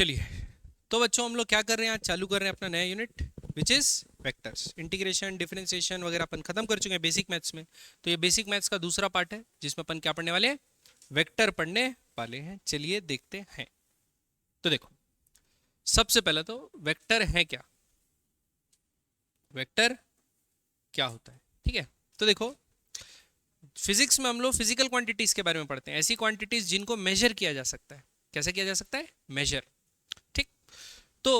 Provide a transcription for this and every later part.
चलिए, तो बच्चों हम लोग क्या कर रहे हैं, आज चालू कर रहे हैं अपना नया unit which is vectors. Integration, differentiation वगैरह अपन खत्म कर चुके हैं बेसिक मैथ्स में। तो ये बेसिक मैथ्स का दूसरा पार्ट है जिसमें अपन क्या पढ़ने वाले हैं, वेक्टर पढ़ने वाले हैं। चलिए देखते हैं। तो देखो, सबसे पहले तो वेक्टर है क्या, वेक्टर क्या होता है, ठीक है। तो देखो, फिजिक्स में हम लोग फिजिकल क्वांटिटीज के बारे में पढ़ते हैं, ऐसी क्वांटिटीज जिनको मेजर किया जा सकता है। कैसे किया जा सकता है, मेजर, ठीक। तो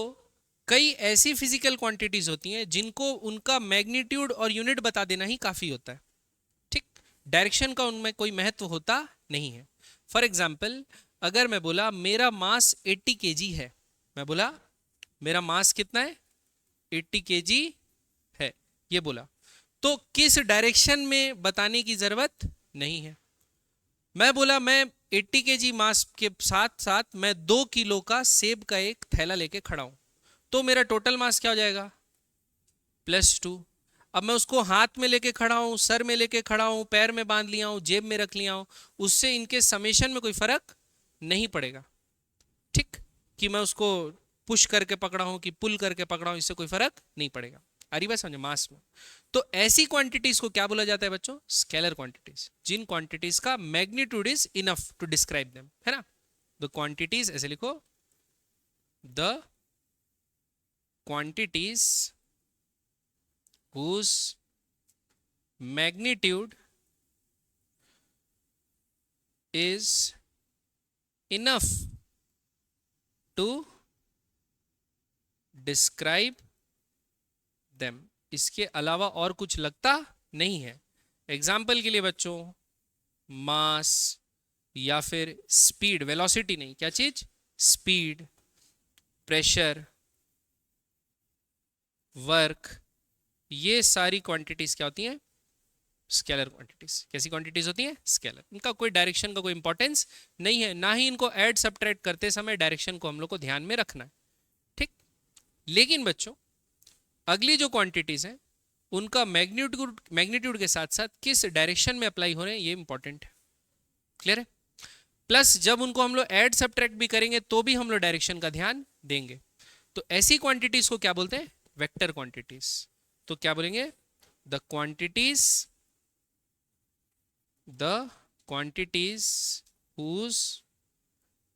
कई ऐसी फिजिकल क्वांटिटीज होती हैं जिनको उनका मैग्नीट्यूड और यूनिट बता देना ही काफी होता है, ठीक। डायरेक्शन का उनमें कोई महत्व होता नहीं है। फॉर एग्जाम्पल, अगर मैं बोला मेरा मास 80 kg है, मैं बोला मेरा मास कितना है, 80 kg है, ये बोला, तो किस डायरेक्शन में बताने की जरूरत नहीं है। मैं बोला मैं 80 kg मास के साथ साथ मैं 2 किलो का सेब का एक थैला लेके खड़ा हूं, तो मेरा टोटल मास क्या हो जाएगा, +2। अब मैं उसको हाथ में लेके खड़ा हूं, सर में लेके खड़ा हूं, पैर में बांध लिया हूं, जेब में रख लिया हूं, उससे इनके समेशन में कोई फर्क नहीं पड़ेगा, ठीक। कि मैं उसको पुश करके पकड़ा हूं कि पुल करके पकड़ा हूं, इससे कोई फर्क नहीं पड़ेगा। आ रही बात समझो, मास में। तो ऐसी क्वांटिटीज को क्या बोला जाता है बच्चों, स्केलर क्वांटिटीज, जिन क्वांटिटीज का magnitude is enough to describe them, है ना। द क्वांटिटीज, ऐसे लिखो, the quantities whose magnitude is enough to describe them, इसके अलावा और कुछ लगता नहीं है। एग्जाम्पल के लिए बच्चों, मास या फिर स्पीड, वेलोसिटी नहीं, क्या चीज, स्पीड, प्रेशर, वर्क, ये सारी क्वांटिटीज क्या होती हैं, स्केलर क्वांटिटीज। कैसी क्वांटिटीज होती हैं, स्केलर। इनका कोई डायरेक्शन का कोई इंपॉर्टेंस नहीं है, ना ही इनको ऐड सब्ट्रैक्ट करते समय डायरेक्शन को हम लोग को ध्यान में रखना है, ठीक। लेकिन बच्चों, अगली जो क्वांटिटीज हैं उनका मैग्नीट्यूड के साथ साथ किस डायरेक्शन में अप्लाई हो रहे हैं, ये इंपॉर्टेंट है। क्लियर है। प्लस जब उनको हम लोग ऐड सब्ट्रैक्ट भी करेंगे तो भी हम लोग डायरेक्शन का ध्यान देंगे। तो ऐसी क्वांटिटीज को क्या बोलते हैं, वेक्टर क्वांटिटीज। तो क्या बोलेंगे, the quantities whose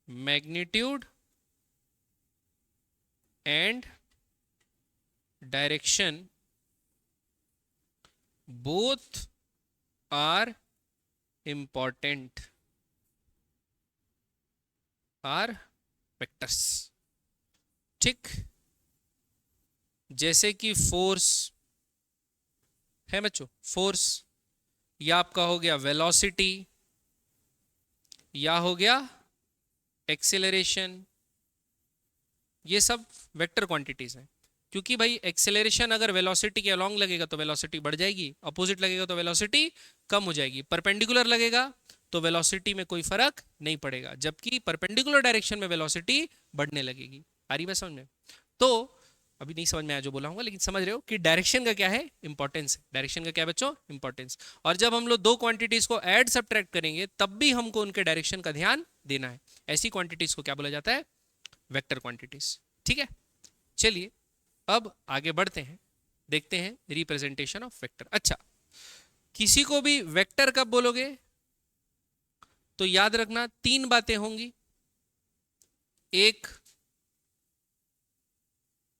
magnitude and direction both are important are vectors, ठीक। जैसे कि फोर्स है बच्चों, फोर्स, या आपका हो गया वेलोसिटी, या हो गया एक्सेलरेशन, ये सब वेक्टर क्वांटिटीज हैं। क्योंकि भाई एक्सेलरेशन अगर वेलोसिटी के अलोंग लगेगा तो वेलोसिटी बढ़ जाएगी, अपोजिट लगेगा तो वेलोसिटी कम हो जाएगी, परपेंडिकुलर लगेगा तो वेलोसिटी में कोई फर्क नहीं पड़ेगा, जबकि परपेंडिकुलर डायरेक्शन में वेलोसिटी बढ़ने लगेगी। आ रही बात समझ में। तो अभी नहीं समझ में आया जो बोला हूँ, लेकिन समझ रहे हो कि डायरेक्शन का क्या है, इंपॉर्टेंस है। डायरेक्शन का क्या है बच्चों, इंपॉर्टेंस। और जब हम लोग दो क्वांटिटीज को ऐड सब्ट्रैक्ट करेंगे तब भी हमको उनके डायरेक्शन का ध्यान देना है। ऐसी क्वांटिटीज को क्या बोला जाता है, वेक्टर क्वांटिटीज, ठीक है। चलिए अब आगे बढ़ते हैं, देखते हैं रिप्रेजेंटेशन ऑफ वेक्टर। अच्छा, किसी को भी वेक्टर कब बोलोगे तो याद रखना 3 बातें होंगी। एक,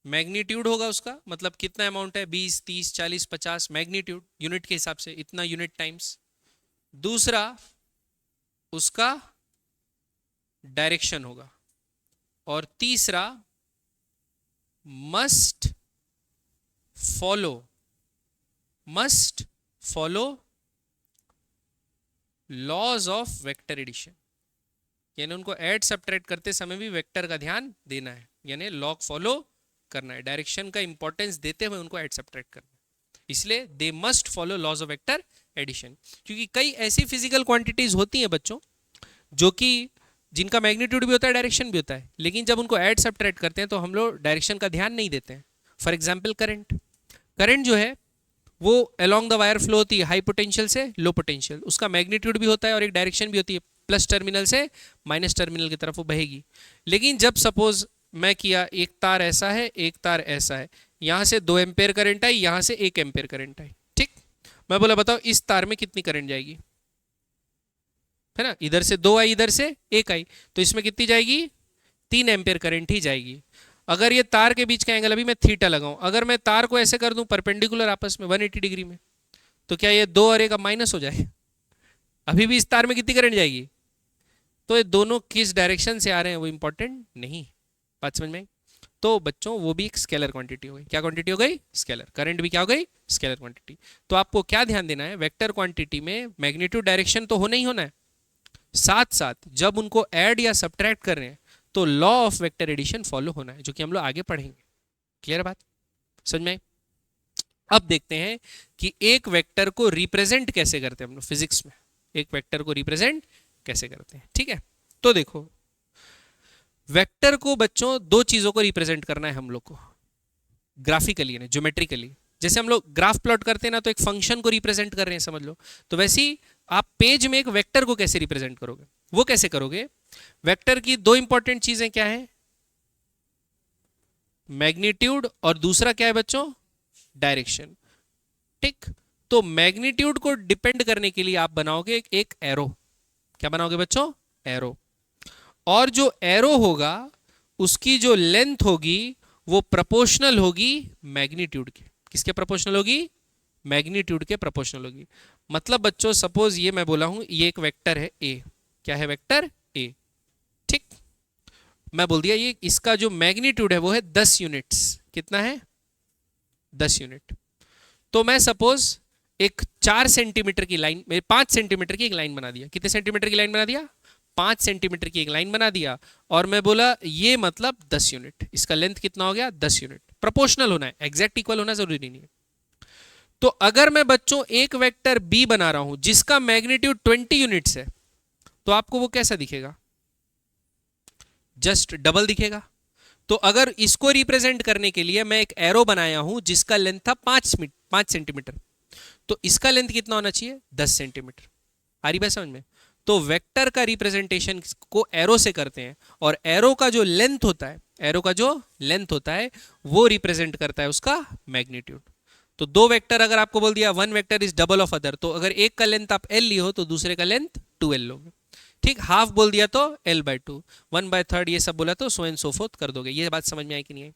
मैग्नीट्यूड होगा उसका, मतलब कितना अमाउंट है, 20, 30, 40, 50, मैग्नीट्यूड, यूनिट के हिसाब से, इतना यूनिट टाइम्स। दूसरा, उसका डायरेक्शन होगा। और तीसरा, must follow laws of vector addition, यानी उनको ऐड सब्ट्रैक्ट करते समय भी वेक्टर का ध्यान देना है, यानी लॉग फॉलो करना है, डायरेक्शन का इंपॉर्टेंस देते हुए उनको ऐड सब्ट्रैक्ट करना है। इसलिए they must follow laws of vector addition. क्योंकि कई ऐसी फिजिकल क्वांटिटीज होती हैं बच्चों जो कि जिनका मैग्नीट्यूड भी होता है, डायरेक्शन भी होता है, लेकिन जब उनको ऐड सब्ट्रैक्ट करते हैं तो हम लोग डायरेक्शन का ध्यान नहीं देते हैं। फॉर एग्जाम्पल, करंट जो है वो अलोंग द वायर फ्लो होती है, हाई पोटेंशियल से लो पोटेंशियल, उसका मैग्नीट्यूड भी होता है और एक डायरेक्शन भी होती है। प्लस टर्मिनल से माइनस टर्मिनल की तरफ वो बहेगी। लेकिन जब सपोज मैं किया, एक तार ऐसा है, एक तार ऐसा है, यहां से 2 एम्पेयर करंट आई, यहां से 1 एम्पेयर करंट आई, ठीक। मैं बोला बताओ इस तार में कितनी करंट जाएगी, है ना, इधर से 2 आई, इधर से 1 आई, तो इसमें कितनी जाएगी, 3 एम्पेयर करंट ही जाएगी। अगर ये तार के बीच का एंगल, अभी मैं थीटा लगाऊं, अगर मैं तार को ऐसे कर दूं परपेंडिकुलर आपस में 180 डिग्री में, तो क्या ये 2 और 1 माइनस हो जाए, अभी भी इस तार में कितनी करंट जाएगी। तो ये दोनों किस डायरेक्शन से आ रहे हैं वो इंपॉर्टेंट नहीं, बात समझ में आई। तो बच्चों वो भी एक स्केलर क्वांटिटी हो गई। क्या क्वांटिटी हो गई, स्केलर। करंट भी क्या हो गई, स्केलर क्वांटिटी। तो आपको क्या ध्यान देना है, वेक्टर क्वांटिटी में मैग्नीट्यूड डायरेक्शन तो होना ही होना है, साथ साथ जब उनको ऐड या सब्ट्रैक्ट कर रहे हैं तो law of vector addition follow होना है, जो कि हम लोग आगे पढ़ेंगे। क्लियर बात, समझ में आई। अब देखते हैं कि एक वेक्टर को रिप्रेजेंट कैसे करते हैं हम लोग फिजिक्स में, एक वेक्टर को रिप्रेजेंट कैसे करते हैं, ठीक है। तो देखो वेक्टर को बच्चों 2 चीजों को रिप्रेजेंट करना है हम लोग को, ग्राफिकली यानी ज्योमेट्रिकली। जैसे हम लोग ग्राफ प्लॉट करते हैं ना, तो एक फंक्शन को रिप्रेजेंट कर रहे हैं समझ लो, तो वैसे ही आप पेज में एक वेक्टर को कैसे रिप्रेजेंट करोगे, वो कैसे करोगे। वेक्टर की 2 इंपॉर्टेंट चीजें क्या है, मैग्नीट्यूड और दूसरा क्या है बच्चों, डायरेक्शन, ठीक। तो मैग्नीट्यूड को डिपेंड करने के लिए आप बनाओगे एक एरो। क्या बनाओगे बच्चों, एरो। और जो एरो होगा उसकी जो लेंथ होगी वो प्रोपोर्शनल होगी मैग्नीट्यूड के। किसके प्रोपोर्शनल होगी, मैग्नीट्यूड के प्रोपोर्शनल होगी। मतलब बच्चों सपोज ये मैं बोला हूं ये एक वेक्टर है ए, क्या है वेक्टर ए, ठीक। मैं बोल दिया ये इसका जो मैग्नीट्यूड है वो है 10 यूनिट्स। कितना है, 10 यूनिट। तो मैं सपोज एक 4 सेंटीमीटर की लाइन, 5 सेंटीमीटर की एक लाइन बना दिया। कितने सेंटीमीटर की लाइन बना दिया, 5 सेंटीमीटर की एक लाइन बना दिया, और मैं बोला ये मतलब 10 यूनिट, इसका लेंथ कितना हो गया 10 यूनिट। प्रोपोर्शनल होना है, एग्जैक्ट इक्वल होना जरूरी नहीं है। तो अगर मैं बच्चों एक वेक्टर बी बना रहा हूं जिसका मैग्नीट्यूड 20 यूनिट्स है, तो आपको वो कैसा दिखेगा, जस्ट डबल दिखेगा। तो अगर इसको रिप्रेजेंट करने के लिए मैं एक एरो बनाया हूं जिसका लेंथ था 5 सेंटीमीटर, तो इसका लेंथ कितना होना चाहिए 10 सेंटीमीटर। आ रही बात समझ में। तो वेक्टर का रिप्रेजेंटेशन को एरो से करते हैं, और एरो का जो लेंथ होता है, एरो का जो लेंथ होता है वो रिप्रेजेंट करता है उसका मैग्नीट्यूड। तो 2 वेक्टर अगर आपको बोल दिया one vector is double of other, तो अगर एक का लेंथ आप एल लिए हो तो दूसरे का लेंथ 2l लोगे, ठीक। हाफ बोल दिया तो l/2, 1/3 ये सब बोला तो सो एंड सो फोर्थ कर दोगे। ये बात समझ में आई कि नहीं आई।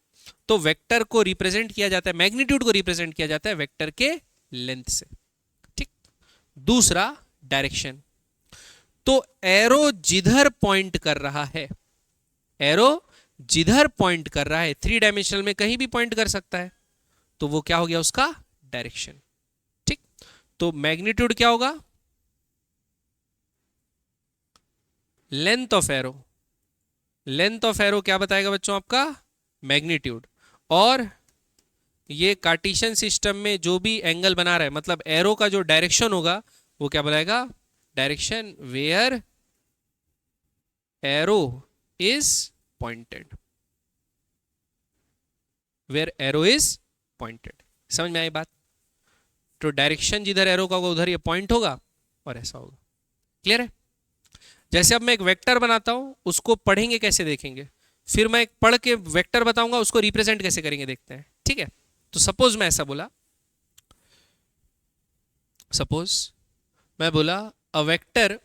तो वेक्टर को रिप्रेजेंट किया जाता है, मैग्नीट्यूड को रिप्रेजेंट किया जाता है वेक्टर के लेंथ से, ठीक। दूसरा डायरेक्शन। तो एरो जिधर पॉइंट कर रहा है, एरो जिधर पॉइंट कर रहा है 3 डायमेंशनल में कहीं भी पॉइंट कर सकता है, तो वो क्या हो गया उसका डायरेक्शन, ठीक। तो मैग्नीट्यूड क्या होगा, length of arrow. Length of arrow क्या बताएगा बच्चों आपका मैग्नीट्यूड। और ये कार्टेशियन सिस्टम में जो भी एंगल बना रहा है, मतलब एरो का जो डायरेक्शन होगा वो क्या बताएगा, direction where arrow is pointed, where arrow is pointed. समझ में आई बात। तो डायरेक्शन जिधर एरो का होगा उधर ये पॉइंट होगा और ऐसा होगा। क्लियर है। जैसे अब मैं एक वेक्टर बनाता हूं, उसको पढ़ेंगे कैसे देखेंगे, फिर मैं एक पढ़ के वेक्टर बताऊंगा उसको रिप्रेजेंट कैसे करेंगे देखते हैं, ठीक है। तो सपोज मैं ऐसा बोला, सपोज मैं बोला a vector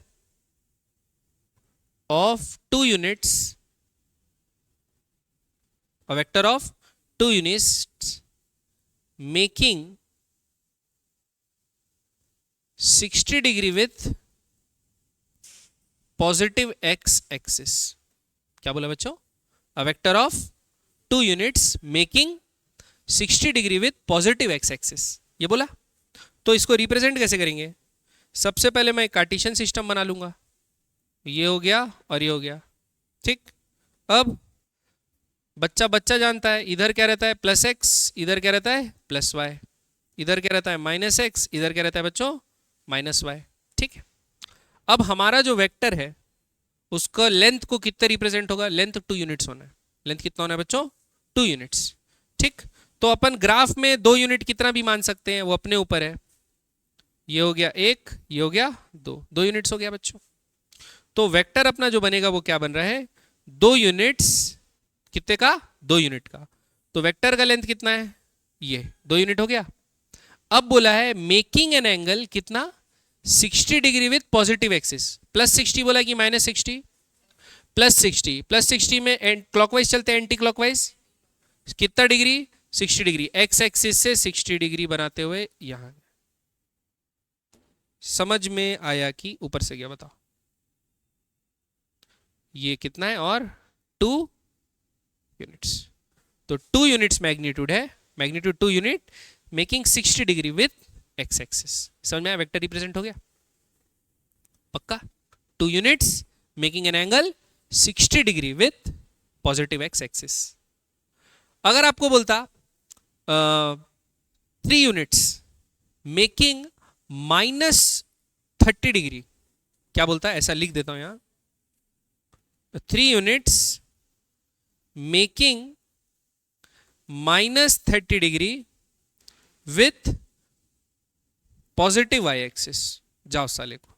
of 2 units, a vector of 2 units making 60 degree with positive x axis। क्या बोला बच्चों, a vector of 2 units making 60 degree with positive x axis, ये बोला। तो इसको रिप्रेजेंट कैसे करेंगे, सबसे पहले मैं कार्टेशियन सिस्टम बना लूंगा, ये हो गया और ये हो गया, ठीक। अब बच्चा बच्चा जानता है इधर क्या रहता है प्लस एक्स, इधर क्या रहता है प्लस वाई, इधर क्या रहता है माइनस एक्स, इधर क्या रहता है बच्चों माइनस वाई, ठीक है। अब हमारा जो वेक्टर है उसका लेंथ को कितना रिप्रेजेंट होगा, लेंथ 2 यूनिट्स होना है। लेंथ कितना होना है बच्चों 2 यूनिट्स, ठीक। तो अपन ग्राफ में 2 यूनिट कितना भी मान सकते हैं, वो अपने ऊपर है। ये हो गया 1, ये हो गया 2, 2 यूनिट्स हो गया बच्चों। तो वेक्टर अपना जो बनेगा वो क्या बन रहा है, 2 यूनिट्स, कितने का, 2 यूनिट का। तो वेक्टर का लेंथ कितना है, ये 2 यूनिट हो गया। अब बोला है मेकिंग एन एंगल कितना, 60 degree with positive axis, plus 60 बोला कि माइनस 60, प्लस 60, प्लस 60 में क्लॉकवाइज चलते हैं एंटी क्लॉकवाइज, कितना डिग्री, 60 डिग्री, एक्स एक्सिस से 60 डिग्री बनाते हुए यहां। समझ में आया कि ऊपर से गया, बताओ ये कितना है, और 2 यूनिट्स। तो 2 यूनिट्स मैग्नीट्यूड है, magnitude 2 unit, making 60 degree with x axis. समझ में आया, वेक्टर रिप्रेजेंट हो गया पक्का। 2 units making an angle 60 degree with positive x axis. अगर आपको बोलता 3 यूनिट्स मेकिंग -30 डिग्री, क्या बोलता है, ऐसा लिख देता हूं यहां, 3 units making -30 degree with positive y axis. जाओ साले को,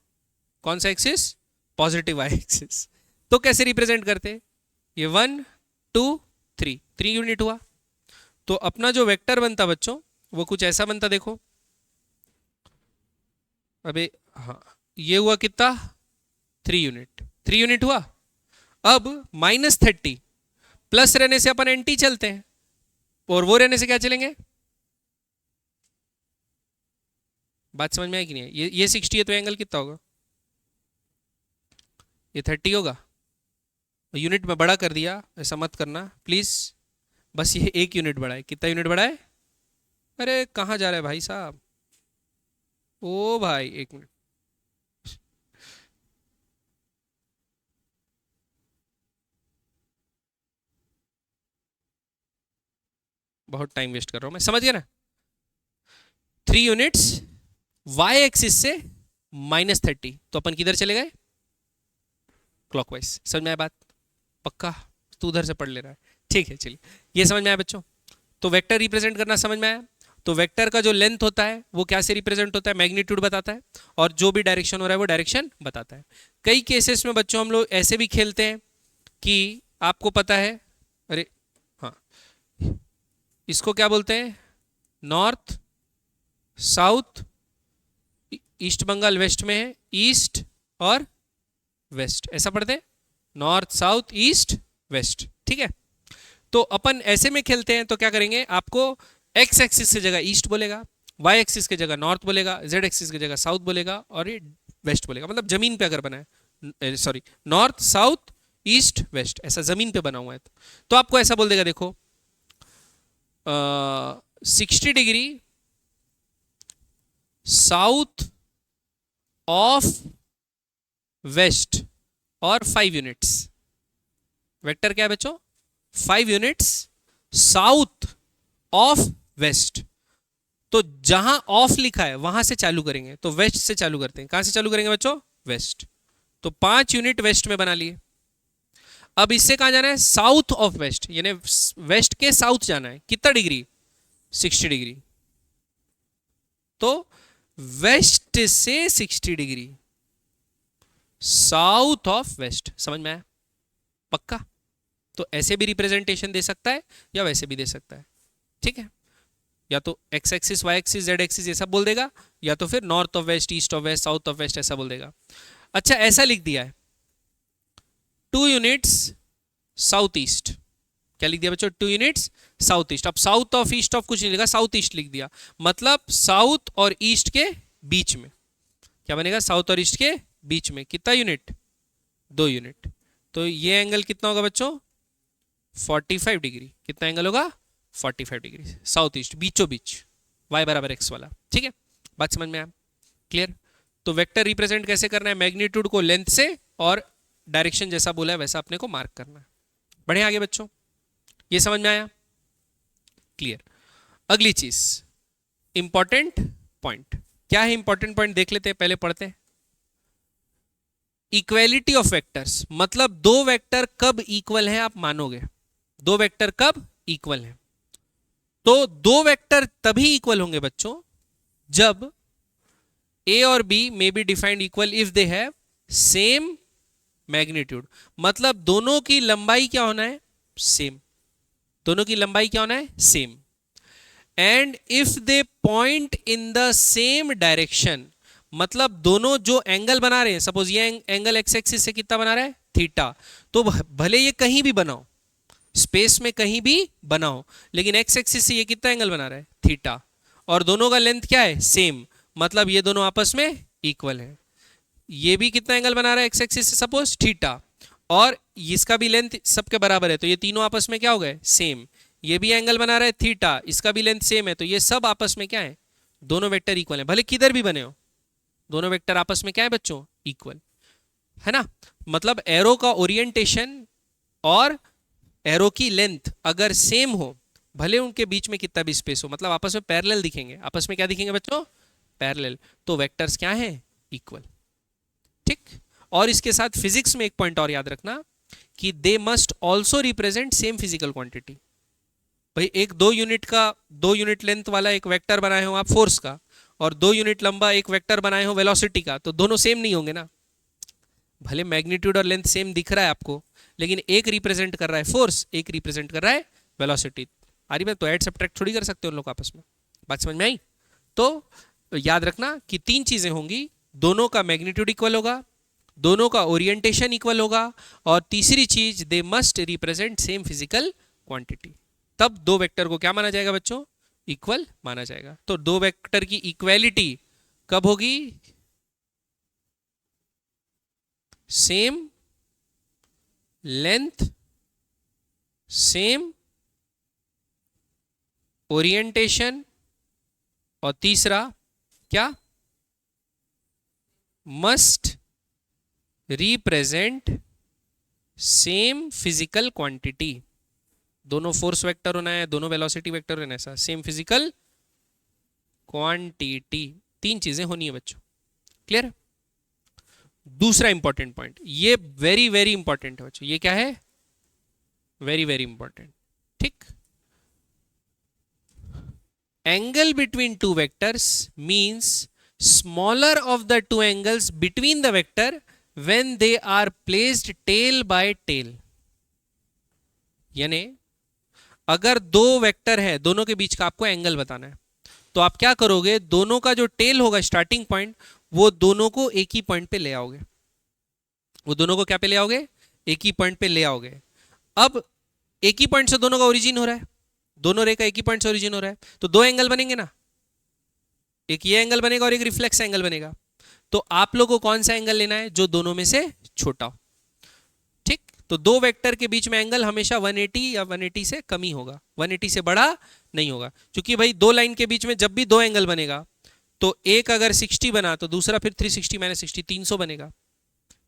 कौन सा एक्सिस, पॉजिटिव वाई एक्सिस। तो कैसे रिप्रेजेंट करते, ये 1 2 3 यूनिट हुआ। तो अपना जो वेक्टर बनता बच्चों वो कुछ ऐसा बनता, देखो अबे हाँ, ये हुआ कितना, 3 यूनिट, 3 यूनिट हुआ। अब -30 प्लस रहने से अपन एंटी चलते हैं, और वो रहने से क्या चलेंगे, बात समझ में आई कि नहीं, ये 60 है तो एंगल कितना होगा, ये 30 होगा। यूनिट में बड़ा कर दिया, ऐसा मत करना प्लीज, बस ये 1 यूनिट बड़ा है। कितना यूनिट बड़ा है, अरे कहाँ जा रहा है भाई साहब, ओ भाई 1 मिनट, बहुत टाइम वेस्ट कर रहा हूं मैं, समझ गया ना। 3 यूनिट्स वाई एक्सिस से -30, तो अपन किधर चले गए, क्लॉकवाइज। समझ में आया बात पक्का, तू उधर से पढ़ ले रहा है, ठीक है चलिए, ये समझ में आया बच्चों। तो वेक्टर रिप्रेजेंट करना समझ में आया। तो वेक्टर का जो लेंथ होता है वो क्या से रिप्रेजेंट होता है, मैग्नीट्यूड बताता है, और जो भी डायरेक्शन हो रहा है वो डायरेक्शन बताता है। कई केसेस में बच्चों हम लोग ऐसे भी खेलते हैं कि आपको पता है, अरे हाँ, इसको क्या बोलते हैं, north south, east Bengal west में है, ईस्ट और वेस्ट, ऐसा पढ़ते हैं, नॉर्थ साउथ ईस्ट वेस्ट, ठीक है। तो अपन ऐसे में खेलते हैं, तो क्या करेंगे, आपको एक्स एक्सिस की जगह ईस्ट बोलेगा, वाई एक्सिस की जगह नॉर्थ बोलेगा, जेड एक्सिस की जगह साउथ बोलेगा, और ये वेस्ट बोलेगा। मतलब जमीन पे अगर बना है, sorry, north south east west, ऐसा जमीन पे बना हुआ है, तो आपको ऐसा बोल देगा, देखो 60 डिग्री साउथ ऑफ वेस्ट और 5 यूनिट्स। वेक्टर क्या है बच्चों, 5 यूनिट्स साउथ ऑफ वेस्ट। तो जहां ऑफ लिखा है वहां से चालू करेंगे, तो वेस्ट से चालू करते हैं। कहां से चालू करेंगे बच्चों, वेस्ट। तो 5 यूनिट वेस्ट में बना लिए। अब इससे कहां जाना है, साउथ ऑफ वेस्ट, यानी वेस्ट के साउथ जाना है। कितना डिग्री, 60 डिग्री। तो वेस्ट से 60 डिग्री, साउथ ऑफ वेस्ट। समझ में आया पक्का। तो ऐसे भी रिप्रेजेंटेशन दे सकता है या वैसे भी दे सकता है, ठीक है। या तो x axis y axis z axis ये सब बोल देगा, या तो फिर north of west east of west south of west ऐसा बोल देगा। अच्छा ऐसा लिख दिया है 2 यूनिट्स साउथ ईस्ट, क्या लिख दिया बच्चों, 2 यूनिट्स साउथ ईस्ट। अब साउथ ऑफ ईस्ट ऑफ कुछ नहीं लिखा, साउथ ईस्ट लिख दिया, मतलब साउथ और ईस्ट के बीच में। क्या बनेगा, साउथ और ईस्ट के बीच में। कितना यूनिट, 2 यूनिट। तो ये एंगल कितना होगा बच्चों, 45 डिग्री। कितना एंगल होगा, 45 डिग्री, साउथ ईस्ट बीचों बीच, y बराबर x वाला, ठीक है। बात समझ में आया, क्लियर। तो वेक्टर रिप्रेजेंट कैसे करना है, मैग्नीट्यूड को लेंथ से, और डायरेक्शन जैसा बोला है वैसा अपने को मार्क करना है। बढ़े आगे बच्चों, ये समझ में आया, क्लियर। अगली चीज इंपॉर्टेंट पॉइंट, क्या है इंपॉर्टेंट पॉइंट देख लेते हैं, पहले पढ़ते हैं। इक्वेलिटी ऑफ वेक्टर्स, मतलब दो वेक्टर कब इक्वल हैं आप मानोगे, दो वेक्टर कब इक्वल हैं। तो दो वेक्टर तभी इक्वल होंगे बच्चों जब ए और B may be defined equal if they have same magnitude, मतलब दोनों की लंबाई क्या होना है, सेम। दोनों की लंबाई क्या होना है, same. And if they point in the same direction, मतलब दोनों जो एंगल बना रहे हैं, सपोज ये एंगल एक्स एक्सिस से कितना बना रहा है, थीटा, तो भले ये कहीं भी बनाओ, स्पेस में कहीं भी बनाओ, लेकिन एक्स एक्सिस से ये कितना एंगल बना रहा है, थीटा, और दोनों का लेंथ क्या है, सेम, मतलब ये दोनों आपस में इक्वल है। ये भी कितना एंगल बना रहा है एक्स एक्सिस से, सपोज थीटा, और इसका भी लेंथ सबके बराबर है, तो ये तीनों आपस में क्या हो गए, सेम। ये भी एंगल बना रहा है थीटा, इसका भी लेंथ सेम है, तो ये सब आपस में क्या है, दोनों वेक्टर इक्वल है, भले किधर भी बने हो, दोनों वेक्टर आपस में क्या है बच्चों, इक्वल है ना। मतलब एरो का ओरिएंटेशन और एरो की लेंथ अगर सेम हो, भले उनके बीच में कितना भी स्पेस हो, मतलब आपस में पैरेलल दिखेंगे, आपस में क्या दिखेंगे बच्चों, पैरेलल, तो वेक्टर्स क्या है, इक्वल। ठीक। और इसके साथ फिजिक्स में एक पॉइंट और याद रखना कि they must also represent same physical quantity. भाई एक 2 यूनिट लेंथ वाला एक वेक्टर बनाए हो आप फोर्स का, और 2 यूनिट लंबा एक वेक्टर बनाए हो वेलोसिटी का, तो दोनों सेम नहीं होंगे ना। भले मैग्नीट्यूड और लेंथ सेम दिख रहा है आपको, लेकिन एक रिप्रेजेंट कर रहा है फोर्स, एक रिप्रेजेंट कर रहा है वेलोसिटी। आ रही बात, तो ऐड सब्ट्रैक्ट थोड़ी कर सकते हो उन लोग आपस में। बात समझ में आई? तो याद रखना कि 3 चीजें होंगी, दोनों का मैग्नीट्यूड इक्वल होगा, दोनों का ओरिएंटेशन इक्वल होगा, और तीसरी चीज they must represent same physical quantity. तब दो वेक्टर को क्या माना जाएगा बच्चों, इक्वल माना जाएगा। तो दो वेक्टर की इक्वालिटी कब होगी, सेम लेंथ, सेम ओरिएंटेशन, और तीसरा क्या, must represent same physical quantity. दोनों फोर्स वेक्टर होना है, दोनों वेलोसिटी वेक्टर होना है, ऐसा सेम फिजिकल क्वांटिटी। 3 चीजें होनी है बच्चों, क्लियर? दूसरा इंपॉर्टेंट पॉइंट, ये वेरी वेरी इंपॉर्टेंट है बच्चों, ये क्या है, वेरी वेरी इंपॉर्टेंट। ठीक। Angle between two vectors means smaller of the two angles between the vector when they are placed tail by tail. यानी अगर दो वेक्टर है, दोनों के बीच का आपको एंगल बताना है, तो आप क्या करोगे, दोनों का जो टेल होगा स्टार्टिंग पॉइंट, वो दोनों को एक ही पॉइंट पे ले आओगे। वो दोनों को क्या पे ले आओगे, एक ही पॉइंट पे ले आओगे। अब एक ही पॉइंट से दोनों का ओरिजिन हो रहा है, दोनों रे का एक ही पॉइंट से ओरिजिन हो रहा है, तो दो एंगल बनेंगे ना, एक ये एंगल बनेगा और एक रिफ्लेक्स एंगल बनेगा। तो आप लोगों को कौन सा एंगल लेना है, जो दोनों में से छोटा हो। ठीक। तो दो वेक्टर के बीच में एंगल हमेशा 180 या 180 से कम ही होगा, 180 से बड़ा नहीं होगा, क्योंकि भाई दो लाइन के बीच में जब भी दो एंगल बनेगा, तो एक अगर 60 बना तो दूसरा फिर 360 माइनस 60 300 बनेगा।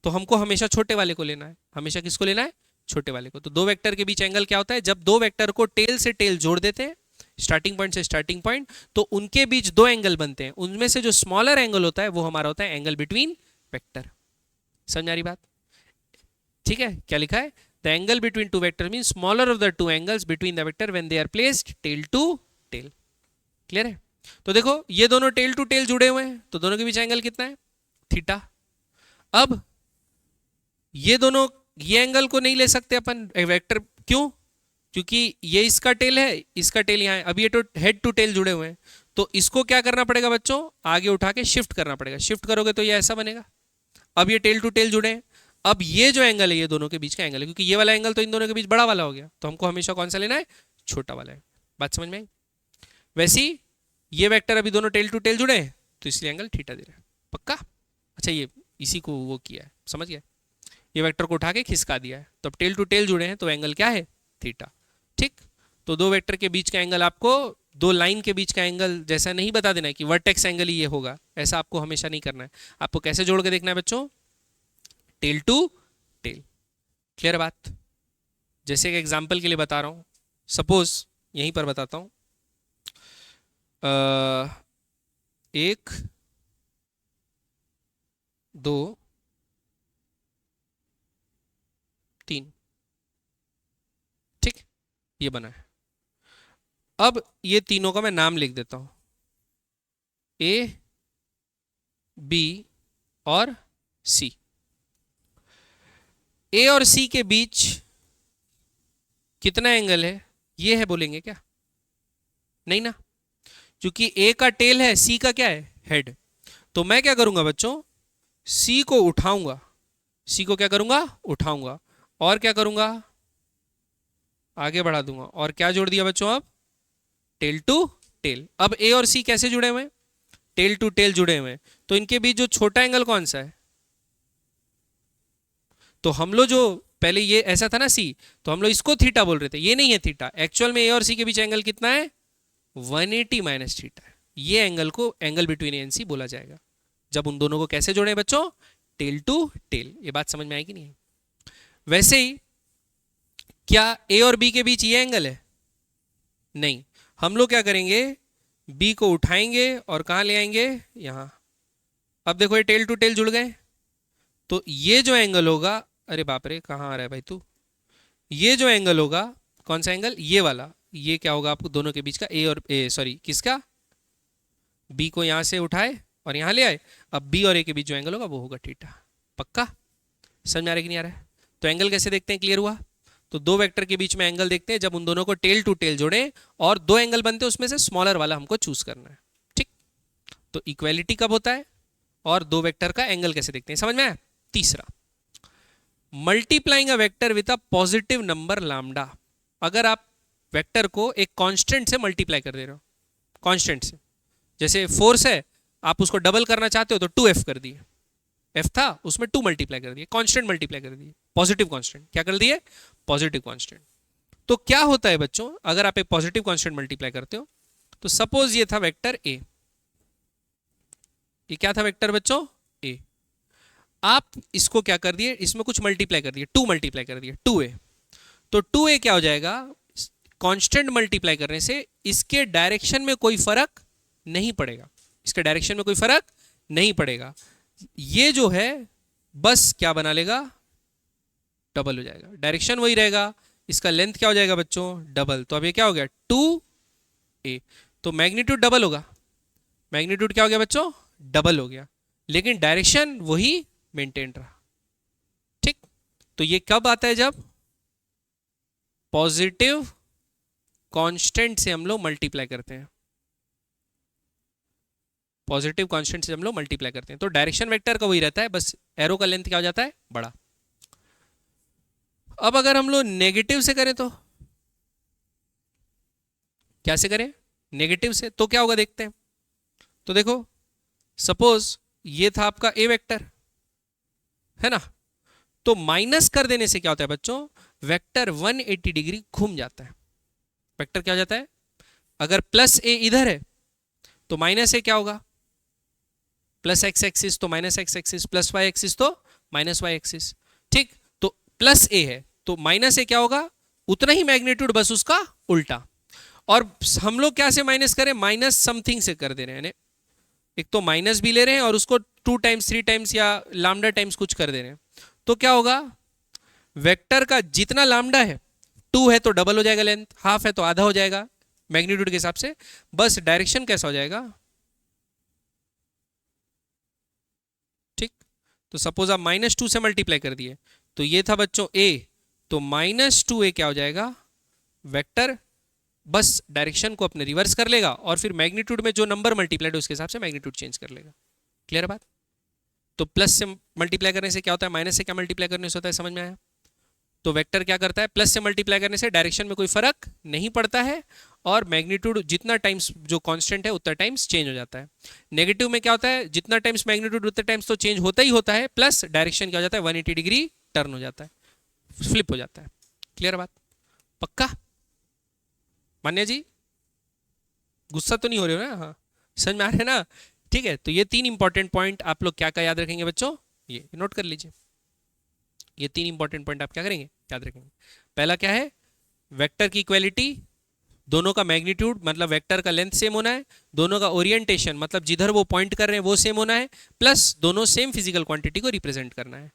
तो हमको हमेशा छोटे वाले को लेना है, हमेशा किसको लेना है, छोटे वाले को। तो दो वेक्टर के बीच एंगल क्या होता है, जब दो वेक्टर को टेल से टेल जोड़ देते हैं, स्टार्टिंग पॉइंट से स्टार्टिंग पॉइंट, तो उनके बीच दो एंगल बनते हैं, उनमें से जो स्मॉलर एंगल होता है वो हमारा होता है एंगल बिटवीन वेक्टर। समझ आ रही बात? ठीक है, क्या लिखा है, the angle between two vector mean smaller of the two angles between the vector when they are placed tail to tail. Clear है? तो देखो ये दोनों टेल टू टेल जुड़े हुए हैं, तो दोनों के बीच एंगल कितना है, थीटा। अब ये दोनों, ये एंगल को नहीं ले सकते अपन वेक्टर, क्यों, क्योंकि ये इसका टेल है, इसका टेल यहाँ है, अब ये तो हेड टू टेल जुड़े हुए हैं, तो इसको क्या करना पड़ेगा बच्चों, आगे उठा के शिफ्ट करना पड़ेगा। शिफ्ट करोगे तो ये ऐसा बनेगा। अब ये टेल टू टेल जुड़े हैं, अब ये जो एंगल है ये दोनों के बीच का एंगल है, क्योंकि ये वाला एंगल तो इन दोनों के बीच बड़ा वाला हो गया, तो हमको हमेशा कौन सा लेना है, छोटा वाला है। बात समझ में आई? वैसे ही ये वेक्टर अभी दोनों टेल टू टेल जुड़े हैं, तो इसलिए एंगल थीटा दे रहा है। पक्का? अच्छा, ये इसी को वो किया है, समझ गया, ये वेक्टर को उठा के खिसका दिया है, तो अब टेल टू टेल जुड़े हैं तो एंगल क्या है, थीटा। ठीक। तो दो वेक्टर के बीच का एंगल आपको दो लाइन के बीच का एंगल जैसा नहीं बता देना है कि वर्टेक्स एंगल ही ये होगा, ऐसा आपको हमेशा नहीं करना है। आपको कैसे जोड़ के देखना है बच्चों, टेल टू टेल। क्लियर बात? जैसे एक एग्जांपल के लिए बता रहा हूं, सपोज यहीं पर बताता हूं, 1 2 3, ठीक, ये बना है। अब ये तीनों का मैं नाम लिख देता हूं, ए बी और सी। ए और सी के बीच कितना एंगल है, ये है बोलेंगे क्या? नहीं ना, क्योंकि ए का टेल है, सी का क्या है, हेड। तो मैं क्या करूंगा बच्चों, सी को उठाऊंगा, सी को क्या करूंगा, उठाऊंगा, और क्या करूंगा, आगे बढ़ा दूंगा, और क्या जोड़ दिया बच्चों, अब टेल टू टेल। अब ए और सी कैसे जुड़े हुए हैं, टेल टू टेल जुड़े हुए हैं, तो इनके बीच जो छोटा एंगल कौन सा है, तो हम लोग जो पहले ये ऐसा था ना सी, तो हम लोग इसको थीटा बोल रहे थे, ये नहीं है थीटा, एक्चुअल में ए और सी के बीच एंगल कितना है, 180 माइनस थीटा है। ये एंगल को एंगल बिटवीन ए एंड सी बोला जाएगा। जब उन दोनों को कैसे जोड़े बच्चों, टेल टू टेल। ये बात समझ में आएगी नहीं? वैसे ही क्या ए और बी के बीच ये एंगल है, नहीं। हम लोग क्या करेंगे, बी को उठाएंगे और कहां ले आएंगे, यहां। अब देखो ये टेल टू टेल जुड़ गए, तो ये जो एंगल होगा, अरे बाप रे कहां आ रहा है भाई तू, ये जो एंगल होगा, कौन सा एंगल, ये वाला, ये क्या होगा आपको दोनों के बीच का, ए और ए सॉरी किसका, बी को यहां से उठाए और यहां ले आए, अब बी और ए के बीच जो एंगल होगा वो होगा थीटा। पक्का समझ में आ रहा है कि नहीं आ रहा है? तो एंगल कैसे देखते हैं, क्लियर हुआ? तो दो वेक्टर के बीच में एंगल देखते हैं जब उन दोनों को टेल टू टेल जोड़े, और दो एंगल बनते हैं, उसमें से स्मॉलर वाला हमको चूज करना है। ठीक, तो इक्वेलिटी कब होता है, और दो वेक्टर का एंगल कैसे देखते हैं, समझ में आया? तीसरा, multiplying a vector with a positive number lambda. अगर आप वेक्टर को एक कांस्टेंट से मल्टीप्लाई कर दे रहे हो, कांस्टेंट से, जैसे फोर्स है, आप उसको डबल करना चाहते हो तो 2f कर दिए, f था उसमें 2 मल्टीप्लाई कर दिए, कांस्टेंट मल्टीप्लाई कर दिए, पॉजिटिव कांस्टेंट, क्या कर दिए, पॉजिटिव कांस्टेंट। तो क्या होता है बच्चों, अगर आप एक पॉजिटिव कांस्टेंट मल्टीप्लाई करते हो, तो सपोज ये था वेक्टर ए, ये क्या था वेक्टर बच्चों, ए। आप इसको क्या कर दिए, इसमें कुछ मल्टीप्लाई कर दिए, 2 मल्टीप्लाई कर दिए, 2a। तो 2a क्या हो जाएगा, कांस्टेंट मल्टीप्लाई करने से इसके डायरेक्शन में कोई फर्क नहीं पड़ेगा, इसके डायरेक्शन में कोई फर्क नहीं पड़ेगा, ये जो है बस क्या बना लेगा, डबल हो जाएगा, डायरेक्शन वही रहेगा, इसका लेंथ क्या हो जाएगा बच्चों, डबल। तो अब ये क्या हो गया, 2a, तो मैग्नीट्यूड डबल होगा, मैग्नीट्यूड क्या हो गया बच्चों, डबल हो गया, लेकिन डायरेक्शन वही मेंटेन रहा। ठीक, तो ये कब आता है, जब पॉजिटिव कांस्टेंट से हम लोग मल्टीप्लाई करते हैं, पॉजिटिव कांस्टेंट से हम लोग मल्टीप्लाई करते हैं, तो डायरेक्शन वेक्टर का वही रहता है, बस एरो का लेंथ क्या हो जाता है, बड़ा। अब अगर हम लोग नेगेटिव से करें तो क्या से करें, नेगेटिव से, तो क्या होगा देखते हैं। तो देखो सपोज ये था आपका ए वेक्टर, है ना, तो माइनस कर देने से क्या होता है बच्चों, वेक्टर 180 डिग्री घूम जाता है, वेक्टर क्या हो जाता है, अगर प्लस ए इधर है तो माइनस ए क्या होगा, प्लस एक्स एक्सिस तो minus x axis, plus y axis तो माइनस वाई एक्सिस। ठीक, तो प्लस ए है तो माइनस ए क्या होगा, उतना ही मैग्नीट्यूड, बस उसका उल्टा। और हम लोग क्या से माइनस करें, माइनस समथिंग से कर दे रहे हैं, एक तो माइनस भी ले रहे हैं और उसको 2 टाइम्स 3 टाइम्स या लैम्डा टाइम्स कुछ कर दे रहे हैं, तो क्या होगा, वेक्टर का जितना लैम्डा है, 2 है तो डबल हो जाएगा लेंथ, हाफ है तो आधा हो जाएगा मैग्नीट्यूड के हिसाब से, बस डायरेक्शन कैसा हो जाएगा। ठीक, तो सपोज आप -2 से मल्टीप्लाई कर दिए, तो ये था बच्चों a, तो -2a क्या हो जाएगा, वेक्टर बस डायरेक्शन को अपने रिवर्स कर लेगा, और फिर मैग्नीट्यूड में जो नंबर मल्टीप्लाइड है उसके हिसाब से मैग्नीट्यूड चेंज कर लेगा। क्लियर बात? तो प्लस से मल्टीप्लाई करने से क्या होता है, माइनस से क्या मल्टीप्लाई करने से होता है, समझ में आया? तो वेक्टर क्या करता है, प्लस से मल्टीप्लाई करने से डायरेक्शन में कोई फर्क नहीं पड़ता है, और मैग्नीट्यूड जितना टाइम्स जो कांस्टेंट है उतना टाइम्स चेंज हो जाता है। नेगेटिव में क्या होता है, जितना टाइम्स मैग्नीट्यूड उतना टाइम्स तो चेंज होता ही होता है, प्लस डायरेक्शन क्या हो जाता है, 180 डिग्री टर्न हो जाता है, फ्लिप हो जाता है। क्लियर बात? पक्का मान्या जी, गुस्सा तो नहीं हो रहे हो ना? हाँ, समझ में आ रहे हैं ना? ठीक है, तो ये 3 इंपॉर्टेंट पॉइंट आप लोग क्या क्या याद रखेंगे बच्चों, ये नोट कर लीजिए। ये 3 इंपॉर्टेंट पॉइंट आप क्या करेंगे, याद रखेंगे। पहला क्या है, वेक्टर की इक्वालिटी, दोनों का मैग्नीट्यूड मतलब वेक्टर का लेंथ सेम होना है, दोनों का ओरिएंटेशन मतलब जिधर वो पॉइंट कर रहे हैं वो सेम होना है, प्लस दोनों सेम फिजिकल क्वांटिटी को रिप्रेजेंट करना है।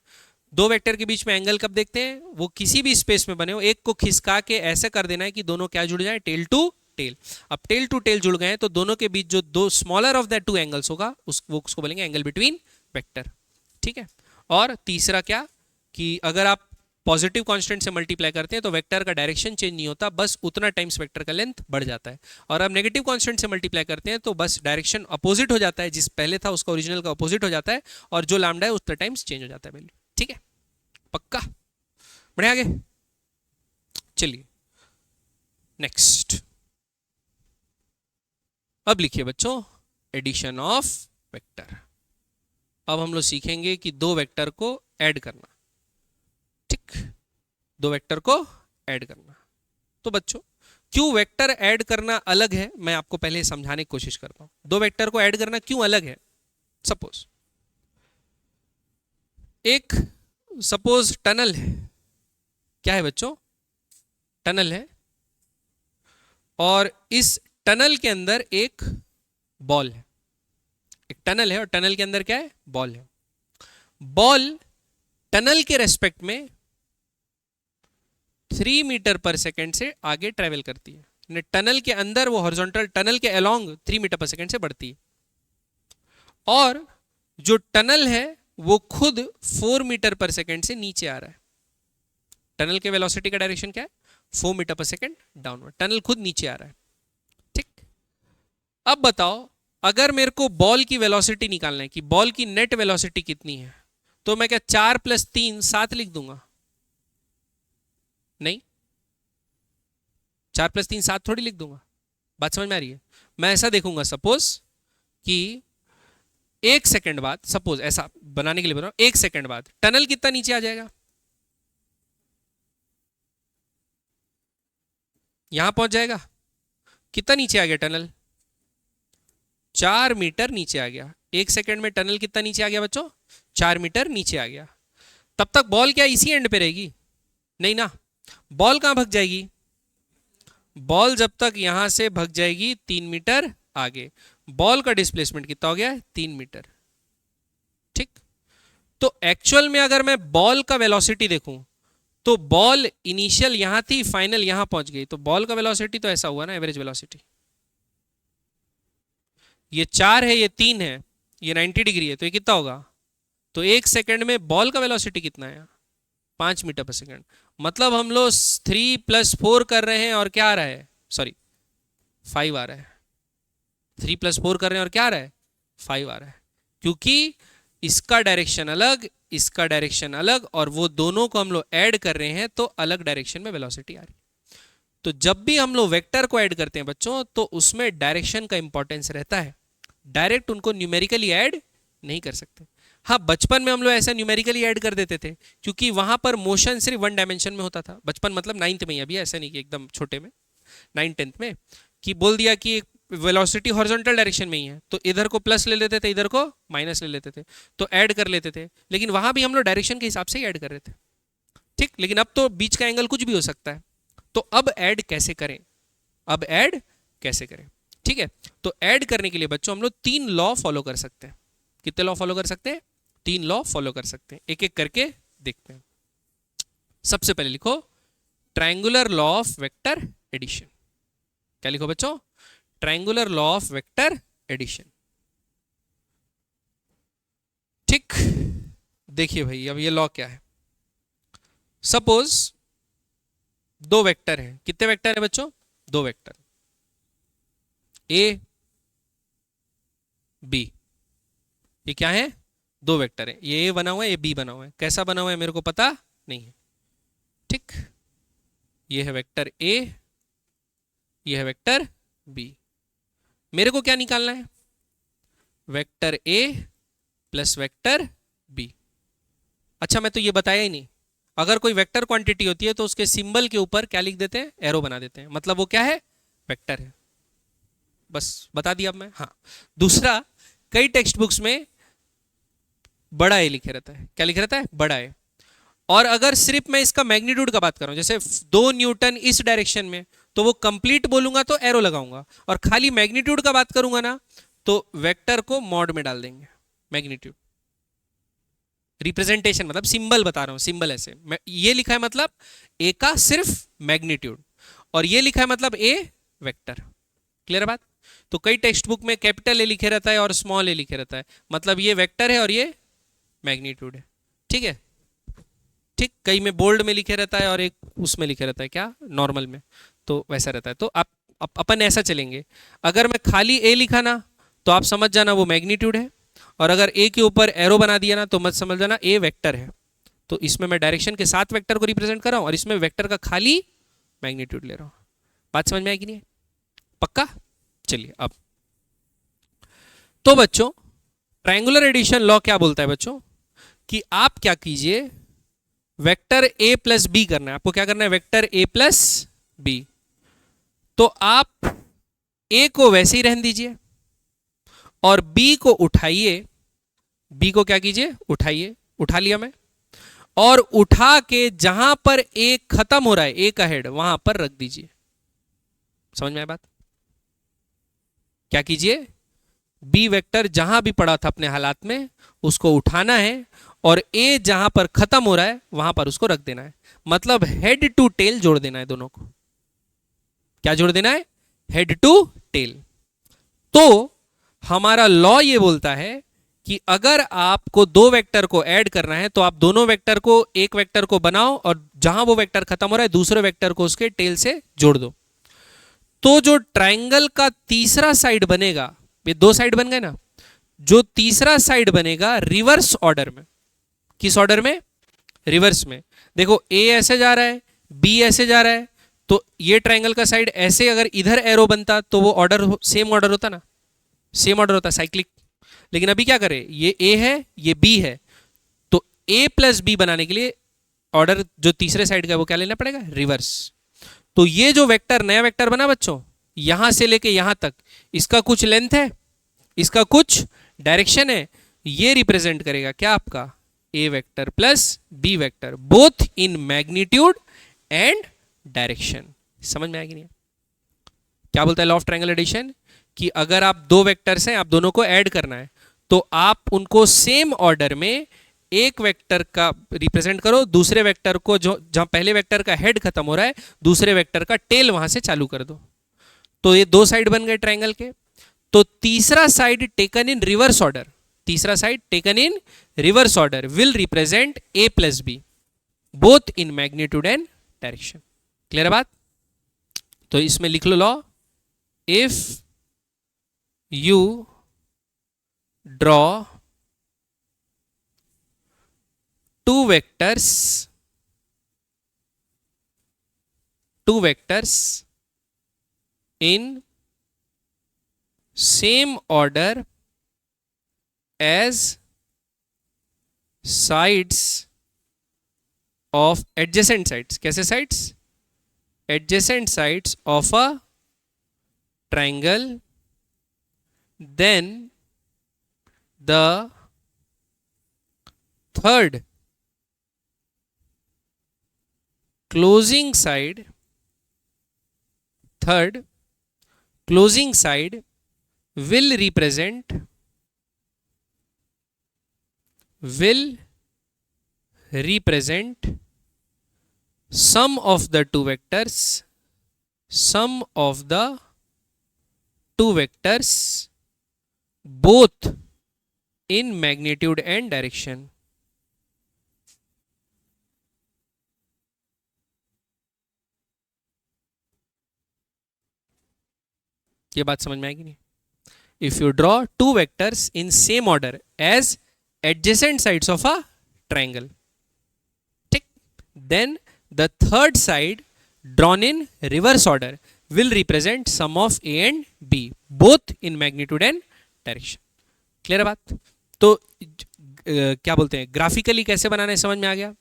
दो वेक्टर के बीच में एंगल कब देखते हैं, वो किसी भी स्पेस में बने हो, एक को खिसका के ऐसे कर देना है कि दोनों क्या जुड़ जाए, टेल टू टेल। अब टेल टू टेल जुड़ गए हैं तो दोनों के बीच जो दो स्मॉलर ऑफ दैट 2 एंगल्स होगा उसको बोलेंगे एंगल बिटवीन वेक्टर। ठीक है, और तीसरा क्या कि अगर आप पॉजिटिव कांस्टेंट से मल्टीप्लाई करते हैं तो वेक्टर का डायरेक्शन चेंज नहीं होता, बस उतना टाइम्स वेक्टर का लेंथ बढ़ जाता है। और अब नेगेटिव कांस्टेंट से मल्टीप्लाई करते हैं तो बस डायरेक्शन अपोजिट हो जाता है, जिस पहले था उसका ओरिजिनल का अपोजिट हो जाता है, और जो लैम्डा है उतना टाइम्स चेंज हो जाता है वैल्यू। ठीक है, पक्का? बढ़े आगे, चलिए नेक्स्ट। अब लिखिए बच्चों एडिशन ऑफ वेक्टर। अब हम लोग सीखेंगे कि दो वेक्टर को ऐड करना। ठीक, दो वेक्टर को ऐड करना। तो बच्चों क्यों वेक्टर ऐड करना अलग है, मैं आपको पहले समझाने की कोशिश करता हूं। दो वेक्टर को ऐड करना क्यों अलग है? सपोज टनल है। क्या है बच्चों? टनल है, और इस टनल के अंदर एक बॉल है। एक टनल है और टनल के अंदर क्या है? बॉल है। बॉल टनल के रेस्पेक्ट में 3 मीटर पर सेकेंड से आगे ट्रेवल करती है। टनल के अंदर वो हॉरिजॉन्टल टनल के अलोंग 3 मीटर पर सेकेंड से बढ़ती है, और जो टनल है वो खुद 4 मीटर पर सेकेंड से नीचे आ रहा है। टनल के वेलोसिटी का डायरेक्शन क्या है? 4 मीटर पर सेकेंड डाउनवर्ड। टनल खुद नीचे आ रहा है। ठीक, अब बताओ अगर मेरे को बॉल की वेलोसिटी निकालना है कि बॉल की नेट वेलोसिटी कितनी है, तो मैं क्या 4 + 3 7 लिख दूंगा? नहीं, 4 + 3 7 थोड़ी लिख दूंगा। बात समझ में आ रही है? मैं ऐसा देखूंगा, सपोज कि 1 सेकंड बाद, सपोज ऐसा बनाने के लिए बना, 1 सेकंड बाद टनल कितना नीचे आ जाएगा? यहां पहुंच जाएगा। कितना नीचे आ गया टनल? 4 मीटर नीचे आ गया। 1 सेकंड में टनल कितना नीचे आ गया बच्चों? 4 मीटर नीचे आ गया। तब तक बॉल क्या इसी एंड पे रहेगी? नहीं ना, बॉल कहां भाग जाएगी? बॉल जब तक यहां से भाग जाएगी 3 मीटर आगे। बॉल का डिस्प्लेसमेंट कितना हो गया? 3 मीटर। ठीक, तो एक्चुअल में अगर मैं बॉल का वेलोसिटी देखूं तो बॉल इनिशियल यहां थी, फाइनल यहां पहुंच गई, तो बॉल का वेलोसिटी तो ऐसा हुआ ना, एवरेज वेलोसिटी। ये 4 है, ये 3 है, ये 90 डिग्री है, तो ये कितना होगा? तो 1 सेकंड में बॉल का वेलोसिटी कितना है? 5 मीटर पर सेकंड। मतलब हम लोग 3 + 4 कर रहे हैं और क्या आ रहा है? सॉरी 5 आ रहा है। 3 + 4 कर रहे हैं और क्या आ रहा है? 5 आ रहा है, क्योंकि इसका डायरेक्शन अलग, इसका डायरेक्शन अलग, और वो दोनों को हम लोग ऐड कर रहे हैं तो अलग डायरेक्शन में वेलोसिटी आ रही है। तो जब भी हम लोग वेक्टर को ऐड करते हैं बच्चों, तो उसमें डायरेक्शन का इंपॉर्टेंस रहता है। डायरेक्ट उनको न्यूमेरिकली ऐड नहीं कर सकते। हाँ, बचपन में हम लोग ऐसा न्यूमेरिकली ऐड कर देते थे, क्योंकि वहां पर मोशन सिर्फ 1 डायमेंशन में होता था। बचपन मतलब 9th में ही, अभी ऐसा नहीं कि एकदम छोटे में, 9th 10th में, कि बोल दिया कि वेलोसिटी हॉरिजॉन्टल डायरेक्शन में ही है, तो इधर को प्लस ले लेते थे, इधर को माइनस ले लेते थे, तो ऐड कर लेते थे। लेकिन वहां भी हम लोग डायरेक्शन के हिसाब से ही ऐड कर रहे थे। ठीक, लेकिन अब तो बीच का एंगल कुछ भी हो सकता है। तो अब ऐड कैसे करें? अब ऐड कैसे करें? ठीक है, तो ऐड करने के लिए बच्चों हम लोग 3 लॉ फॉलो कर सकते हैं। कितने लॉ फॉलो कर सकते हैं? 3 लॉ फॉलो कर सकते हैं। एक एक करके देखते हैं। सबसे पहले लिखो triangular law of vector addition. क्या लिखो बच्चों? Triangular law of vector addition. ठीक, देखिए भाई अब ये लॉ क्या है। सपोज 2 वेक्टर हैं। कितने वेक्टर है बच्चों? 2 वेक्टर, ए बी। ये क्या है? 2 वेक्टर है। ये ए बना हुआ है, ये बी बना हुआ है। कैसा बना हुआ है मेरे को पता नहीं है। ठीक, ये है वेक्टर ए, ये है वेक्टर बी। मेरे को क्या निकालना है? Vector A plus vector B. अच्छा, मैं तो ये बताया ही नहीं। अगर कोई वेक्टर क्वांटिटी होती है तो उसके सिंबल के ऊपर क्या लिख देते हैं? एरो बना देते हैं, मतलब वो क्या है? वेक्टर है। बस बता दिया अब मैं। हाँ, दूसरा, कई टेक्स्ट बुक्स में बड़ा ए लिखे रहता है। क्या लिखे रहता है? बड़ा ए। और अगर सिर्फ मैं इसका मैग्नीट्यूड का बात करूं, जैसे 2 न्यूटन इस डायरेक्शन में, तो वो कंप्लीट बोलूंगा तो एरो लगाऊंगा, और खाली मैग्नीट्यूड का बात करूंगा ना तो वेक्टर को मॉड में डाल देंगे। मैग्नीट्यूड रिप्रेजेंटेशन, मतलब सिंबल बता रहा हूं, सिंबल ऐसे ये लिखा है मतलब ए का सिर्फ मैग्नीट्यूड, और ये लिखा है मतलब ए वेक्टर। क्लियर है बात? तो कई टेक्स्ट बुक में कैपिटल ए लिखे रहता है और स्मॉल ए लिखे रहता है, मतलब ये वेक्टर है और ये मैग्नीट्यूड है। ठीक है, ठीक, कई में बोल्ड में लिखे रहता है और एक उसमें लिखे रहता है, क्या, नॉर्मल में, तो वैसा रहता है। तो आप अपन ऐसा चलेंगे, अगर मैं खाली ए लिखा ना तो आप समझ जाना वो मैग्नीट्यूड है, और अगर ए के ऊपर एरो बना दिया ना तो मत समझ जाना ए वेक्टर है। तो इसमें मैं डायरेक्शन के साथ वेक्टर को रिप्रेजेंट कर रहा हूं और इसमें वेक्टर का खाली मैग्नीट्यूड ले रहा हूं। बात समझ में आएगी नहीं? पक्का? चलिए अब तो बच्चों, ट्रायंगुलर एडिशन लॉ क्या बोलता है बच्चों, कि आप क्या कीजिए, वेक्टर ए प्लस बी करना है आपको। क्या करना है? Vector A plus B. तो आप ए को वैसे ही रहने दीजिए और बी को उठाइए। बी को क्या कीजिए? उठाइए। उठा लिया मैं, और उठा के जहां पर ए खत्म हो रहा है, ए का हेड, वहां पर रख दीजिए। समझ में आया बात? क्या कीजिए? बी वेक्टर जहां भी पड़ा था अपने हालात में, उसको उठाना है और ए जहां पर खत्म हो रहा है वहां पर उसको रख देना है। मतलब हेड टू टेल जोड़ देना है दोनों को। क्या जोड़ देना है? Head to tail. तो हमारा लॉ ये बोलता है कि अगर आपको दो वेक्टर को ऐड करना है तो आप दोनों वेक्टर को, एक वेक्टर को बनाओ और जहां वो वेक्टर खत्म हो रहा है दूसरे वेक्टर को उसके टेल से जोड़ दो। तो जो ट्रायंगल का तीसरा साइड बनेगा, ये दो साइड बन गए ना, जो तीसरा साइड बनेगा रिवर्स ऑर्डर में। किस ऑर्डर में? रिवर्स में। देखो ए ऐसे जा रहा है, बी ऐसे जा रहा है, तो ये ट्रायंगल का साइड ऐसे अगर इधर एरो बनता तो वो ऑर्डर सेम ऑर्डर होता ना, सेम ऑर्डर होता, साइक्लिक। लेकिन अभी क्या करें, ये ए है ये बी है, तो ए प्लस बी बनाने के लिए ऑर्डर जो तीसरे साइड का वो क्या लेना पड़ेगा? रिवर्स। तो ये जो वेक्टर, नया वेक्टर बना बच्चों, यहां से लेके यहां तक, इसका कुछ लेंथ है, इसका कुछ डायरेक्शन है, ये रिप्रेजेंट करेगा क्या? आपका A vector plus B vector, both in magnitude and direction. समझ में आएगी नहीं? क्या बोलता है लॉ ऑफ ट्रायंगल एडिशन, कि अगर आप दो वेक्टर्स हैं, आप दोनों को ऐड करना है, तो आप उनको सेम ऑर्डर में, एक वेक्टर का रिप्रेजेंट करो, दूसरे वेक्टर को, जो जहां पहले वेक्टर का हेड खत्म हो रहा है, दूसरे वेक्टर का टेल वहां से चालू कर दो। तो ये दो साइड बन गए ट्रायंगल के। तो तीसरा side taken in reverse order, तीसरा side taken in reverse order will represent A plus B, both in magnitude and direction. Clear है बात? तो इसमें लिख लो law, if you draw two vectors in same order as sides of adjacent sides. कैसे sides? Adjacent sides of a triangle, then the third closing side will represent sum of the two vectors both in magnitude and direction. ये बात समझ में आएगी नहीं? If you draw two vectors in same order as adjacent sides of a triangle, ठीक, then the third side drawn in reverse order will represent sum of A and B, both in magnitude and direction. Clear है बात? तो क्या बोलते हैं, graphically कैसे बनाना है समझ में आ गया?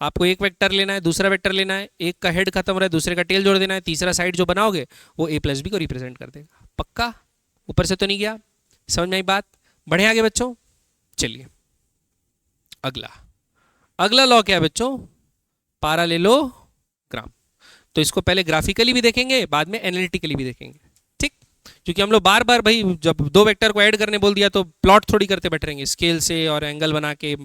आपको एक वेक्टर लेना है, दूसरा वेक्टर लेना है, एक का हेड खत्म हो रहा है, दूसरे का टेल जोड़ देना है, तीसरा साइड जो बनाओगे वो ए प्लस बी को रिप्रेजेंट कर देगा। पक्का? ऊपर से तो नहीं गया? समझ में आई बात? बढ़े आगे बच्चों? चलिए अगला लॉ क्या है बच्चों? पैरेललोग्राम। तो इसको पहले ग्राफिकली भी देखेंगे, बाद में एनालिटिकली भी देखेंगे, ठीक? क्योंकि हम लोग बार बार भाई जब दो वेक्टर को ऐड करने बोल दिया तो प्लॉट थोड़ी करते बैठ रहेंगे, स्केल से और एंगल बना के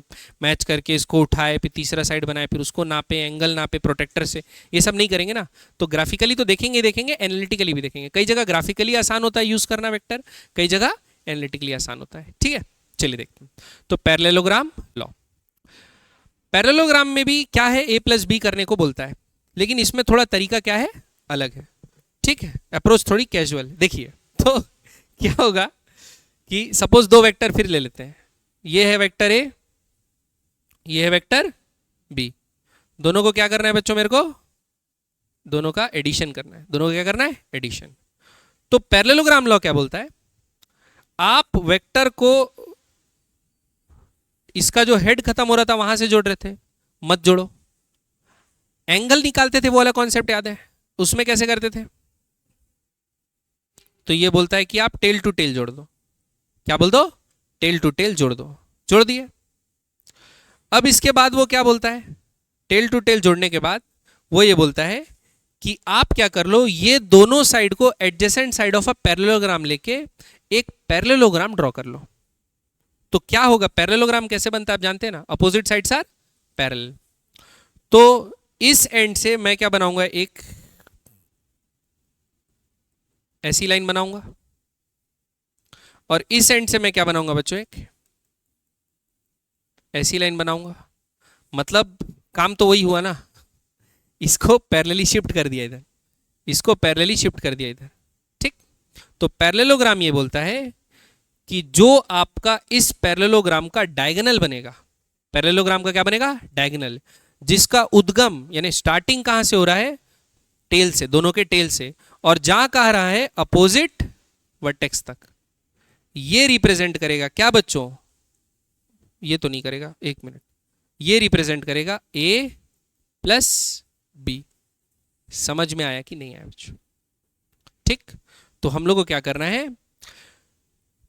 मैच करके इसको उठाए, फिर तीसरा साइड बनाए, फिर उसको नापे, एंगल नापे प्रोटेक्टर से, ये सब नहीं करेंगे ना। तो ग्राफिकली तो देखेंगे एनालिटिकली भी देखेंगे। कई जगह ग्राफिकली आसान होता है यूज करना वेक्टर, कई जगह एनालिटिकली आसान होता है, ठीक है? चलिए देखते हैं। तो पैरेललोग्राम लॉ, पैरेललोग्राम में भी क्या है, a प्लस बी करने को बोलता है, लेकिन इसमें थोड़ा तरीका क्या है, अलग है। ठीक है, अप्रोच थोड़ी कैजुअल। देखिए तो क्या होगा कि सपोज दो वेक्टर फिर ले लेते हैं, ये है वेक्टर ए, ये है वेक्टर बी। दोनों को क्या करना है बच्चों, मेरे को दोनों का एडिशन करना है। दोनों को क्या करना है, एडिशन। तो पैरेललोग्राम लॉ क्या बोलता है, आप वेक्टर को इसका जो हेड खत्म हो रहा था वहां से जोड़ रहे थे, मत जोड़ो। एंगल निकालते थे वो वाला कॉन्सेप्ट याद है, उसमें कैसे करते थे, तो ये बोलता है कि आप टेल टू टेल जोड़ दो। क्या बोल दो, टेल टू टेल जोड़ दो, जोड़ दिए। अब इसके बाद वो क्या बोलता है, टेल टू टेल जोड़ने के बाद वो ये बोलता है कि आप क्या कर लो, ये दोनों साइड को adjacent side of a parallelogram लेके एक पैरेललोग्राम ड्रॉ कर लो। तो क्या होगा, पैरेललोग्राम कैसे बनता है आप जानते हैं ना, अपोजिट साइड्स आर पैरेलल। तो इस एंड से मैं क्या बनाऊंगा, एक ऐसी लाइन बनाऊंगा, और इस एंड से मैं क्या बनाऊंगा बच्चों, एक ऐसी लाइन बनाऊंगा। मतलब काम तो वही हुआ ना, इसको पैरेलली शिफ्ट कर दिया इधर, इसको पैरेलली शिफ्ट कर दिया इधर। ठीक, तो पैरेललोग्राम ये बोलता है कि जो आपका इस पैरेललोग्राम का डायगोनल बनेगा, पैरेललोग्राम का क्या बनेगा, डायगोनल, जिसका उद्गम यानी स्टार्टिंग कहां से हो रहा है, टेल से, दोनों के टेल से, और जहां कह रहा है अपोजिट वर्टेक्स तक, ये रिप्रेजेंट करेगा क्या बच्चों, ये तो नहीं करेगा, एक मिनट, ये रिप्रेजेंट करेगा a प्लस बी। समझ में आया कि नहीं आया बच्चों? ठीक, तो हम लोग को क्या करना है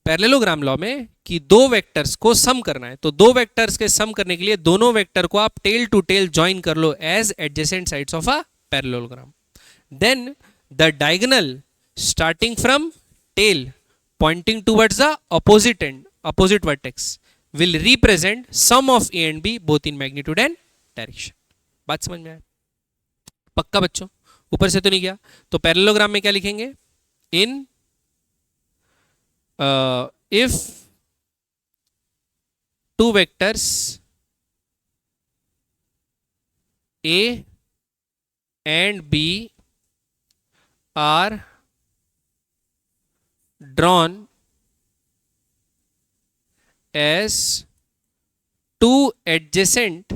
पैरेललोग्राम लॉ में कि दो वेक्टर्स को सम करना है। तो दो वेक्टर्स के सम करने के लिए दोनों वेक्टर को आप टेल टू टेल ज्वाइन कर लो as adjacent sides of a parallelogram. Then the diagonal starting from tail pointing towards the opposite end, opposite vertex will represent sum of a and b both in magnitude and direction। बात समझ में आया? पक्का बच्चों, ऊपर से तो नहीं गया? तो पैरेललोग्राम में क्या लिखेंगे, इन if two vectors a and b are drawn as two adjacent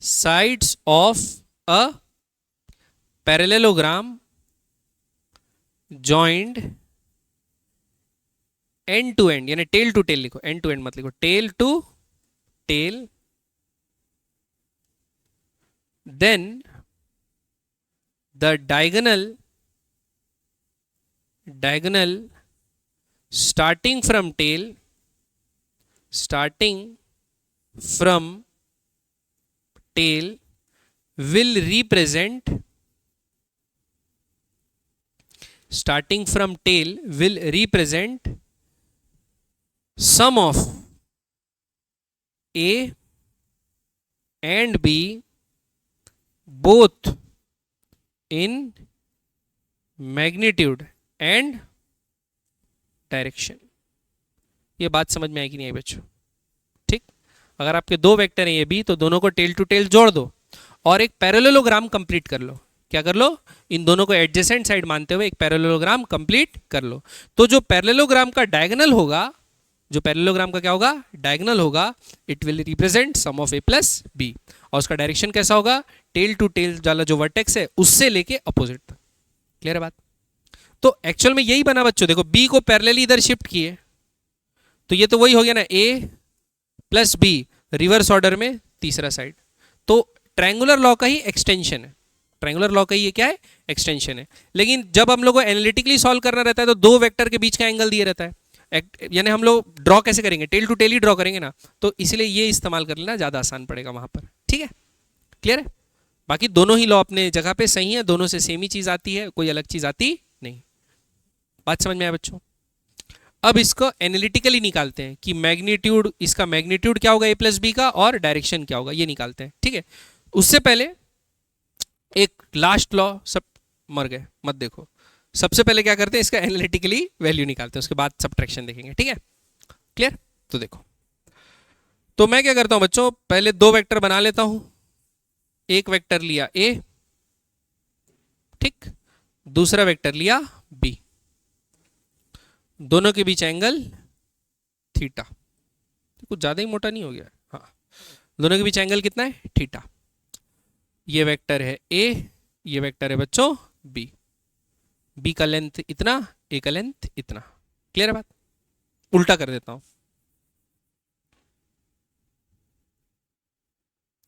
sides of a parallelogram joined end to end, यानी tail to tail लिखो, end to end मत लिखो, tail to tail, then the diagonal starting from tail will represent sum of a and b both in magnitude and direction. ये बात समझ में आएगी नहीं आई बच्चों? ठीक, अगर आपके दो वेक्टर हैं ये भी, तो दोनों को टेल टू टेल जोड़ दो और एक पैरेललोग्राम कंप्लीट कर लो। क्या कर लो, इन दोनों को एडजेसेंट साइड मानते हुए एक पैरेललोग्राम कंप्लीट कर लो। तो जो पैरेललोग्राम का डायगोनल होगा, जो पैरेललोग्राम का क्या होगा, डायगोनल होगा, it will represent sum of a plus B, और उसका डायरेक्शन कैसा होगा, टेल टू टेल वाला जो वर्टेक्स है उससे लेके अपोजिट तक। क्लियर है बात? तो एक्चुअल में यही बना बच्चों, देखो बी को पैरेलली इधर शिफ्ट किए, तो ये तो वही हो गया ना, a plus be reverse order में तीसरा साइड। तो ट्रायंगुलर लॉ का ही एक्सटेंशन है, ट्रायंगुलर लॉ का ही ये क्या है, एक्सटेंशन है। लेकिन जब हम लोग को एनालिटिकली सॉल्व करना रहता है तो दो वेक्टर के बीच का एंगल दिया रहता है, यानी हम लोग ड्रॉ कैसे करेंगे, टेल टू टेल ही ड्रॉ करेंगे ना, तो इसलिए ये इस्तेमाल कर लेना ज़्यादा आसान पड़ेगा वहाँ पर। ठीक है, क्लियर है? बाकी दोनों ही लॉ अपने जगह पे सही है, दोनों से सेम ही चीज़ आती है, कोई अलग चीज़ आती नहीं। बात समझ में आया बच्चों? अब इसको एनालिटिकली निकालते हैं कि मैग्नीट्यूड, इसका मैग्नीट्यूड क्या होगा a प्लस बी का, और डायरेक्शन क्या होगा, ये निकालते हैं। ठीक है, उससे पहले एक लास्ट लॉ, सब मर गए मत देखो, सबसे पहले क्या करते हैं, इसका एनालिटिकली वैल्यू निकालते हैं, उसके बाद सब्ट्रैक्शन देखेंगे। ठीक है, क्लियर? तो देखो, तो मैं क्या करता हूं बच्चों, पहले दो वेक्टर बना लेता हूं। एक वेक्टर लिया ए, ठीक, दूसरा वेक्टर लिया बी, दोनों के बीच एंगल थीटा। कुछ ज्यादा ही मोटा नहीं हो गया? हाँ, दोनों के बीच एंगल कितना है? थीटा। ये वेक्टर है ए, ये वेक्टर है बच्चों बी। बी का लेंथ इतना, ए का लेंथ इतना। क्लियर है बात? उल्टा कर देता हूं,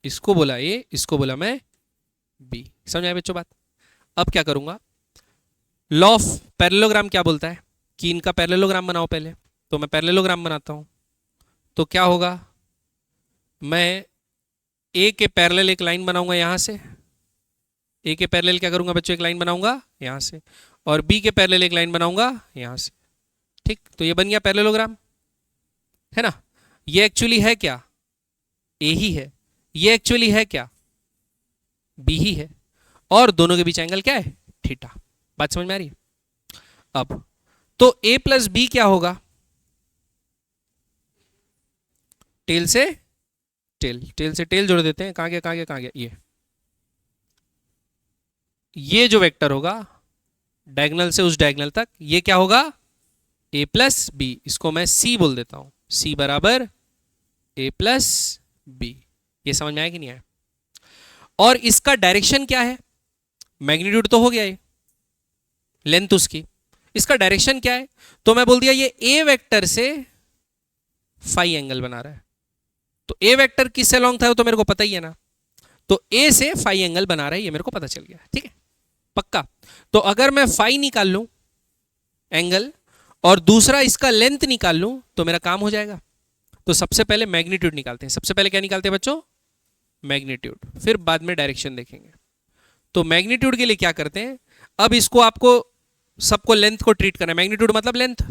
इसको बोला ए, इसको बोला मैं बी। समझ आए बच्चों बात? अब क्या करूंगा, लॉ ऑफ पैरेललोग्राम क्या बोलता है कि इनका पैरेललोग्राम बनाओ पहले। तो मैं पैरेललोग्राम बनाता हूं। तो क्या होगा, मैं ए के पैरेलल एक लाइन बनाऊंगा यहां से, ए के पैरेलल क्या करूंगा बच्चों, एक लाइन बनाऊंगा यहां से, और बी के पैरेलल एक लाइन बनाऊंगा यहां से। ठीक, तो ये बन गया पैरेललोग्राम, है ना? ये एक्चुअली है क्या? ए ही है। ये एक्चुअली है क्या? बी ही है। और दोनों के बीच एंगल क्या है? थीटा। बात समझ में आ रही है? अब तो ए प्लस बी क्या होगा? टेल से टेल, टेल से टेल जोड़ देते हैं। कहां गया, कहां गया, कहां गया? ये जो वेक्टर होगा डायगोनल से उस डायगोनल तक, ये क्या होगा? ए प्लस बी। इसको मैं सी बोल देता हूं। सी बराबर ए प्लस बी। ये समझ में आया कि नहीं आया? और इसका डायरेक्शन क्या है? मैग्नीट्यूड तो हो गया ये, लेंथ उसकी। इसका डायरेक्शन क्या है? तो मैं बोल दिया ये ए वेक्टर से फाई एंगल बना रहा है। तो ए वेक्टर किससे लॉन्ग था वो तो मेरे को पता ही है ना। तो ए से फाई एंगल बना रहा है, ये मेरे को पता चल गया। ठीक है, पक्का? तो अगर मैं फाई निकाल लूं एंगल, और दूसरा इसका लेंथ निकाल लूं, तो मेरा काम हो जाएगा। तो सबसे पहले मैग्नीट्यूड निकालते हैं। सबसे पहले क्या निकालते हैं बच्चों? मैग्नीट्यूड। फिर बाद में डायरेक्शन देखेंगे। तो मैग्नीट्यूड के लिए क्या करते हैं, अब इसको आपको सबको लेंथ को ट्रीट करना है। मैग्नीट्यूड मतलब लेंथ।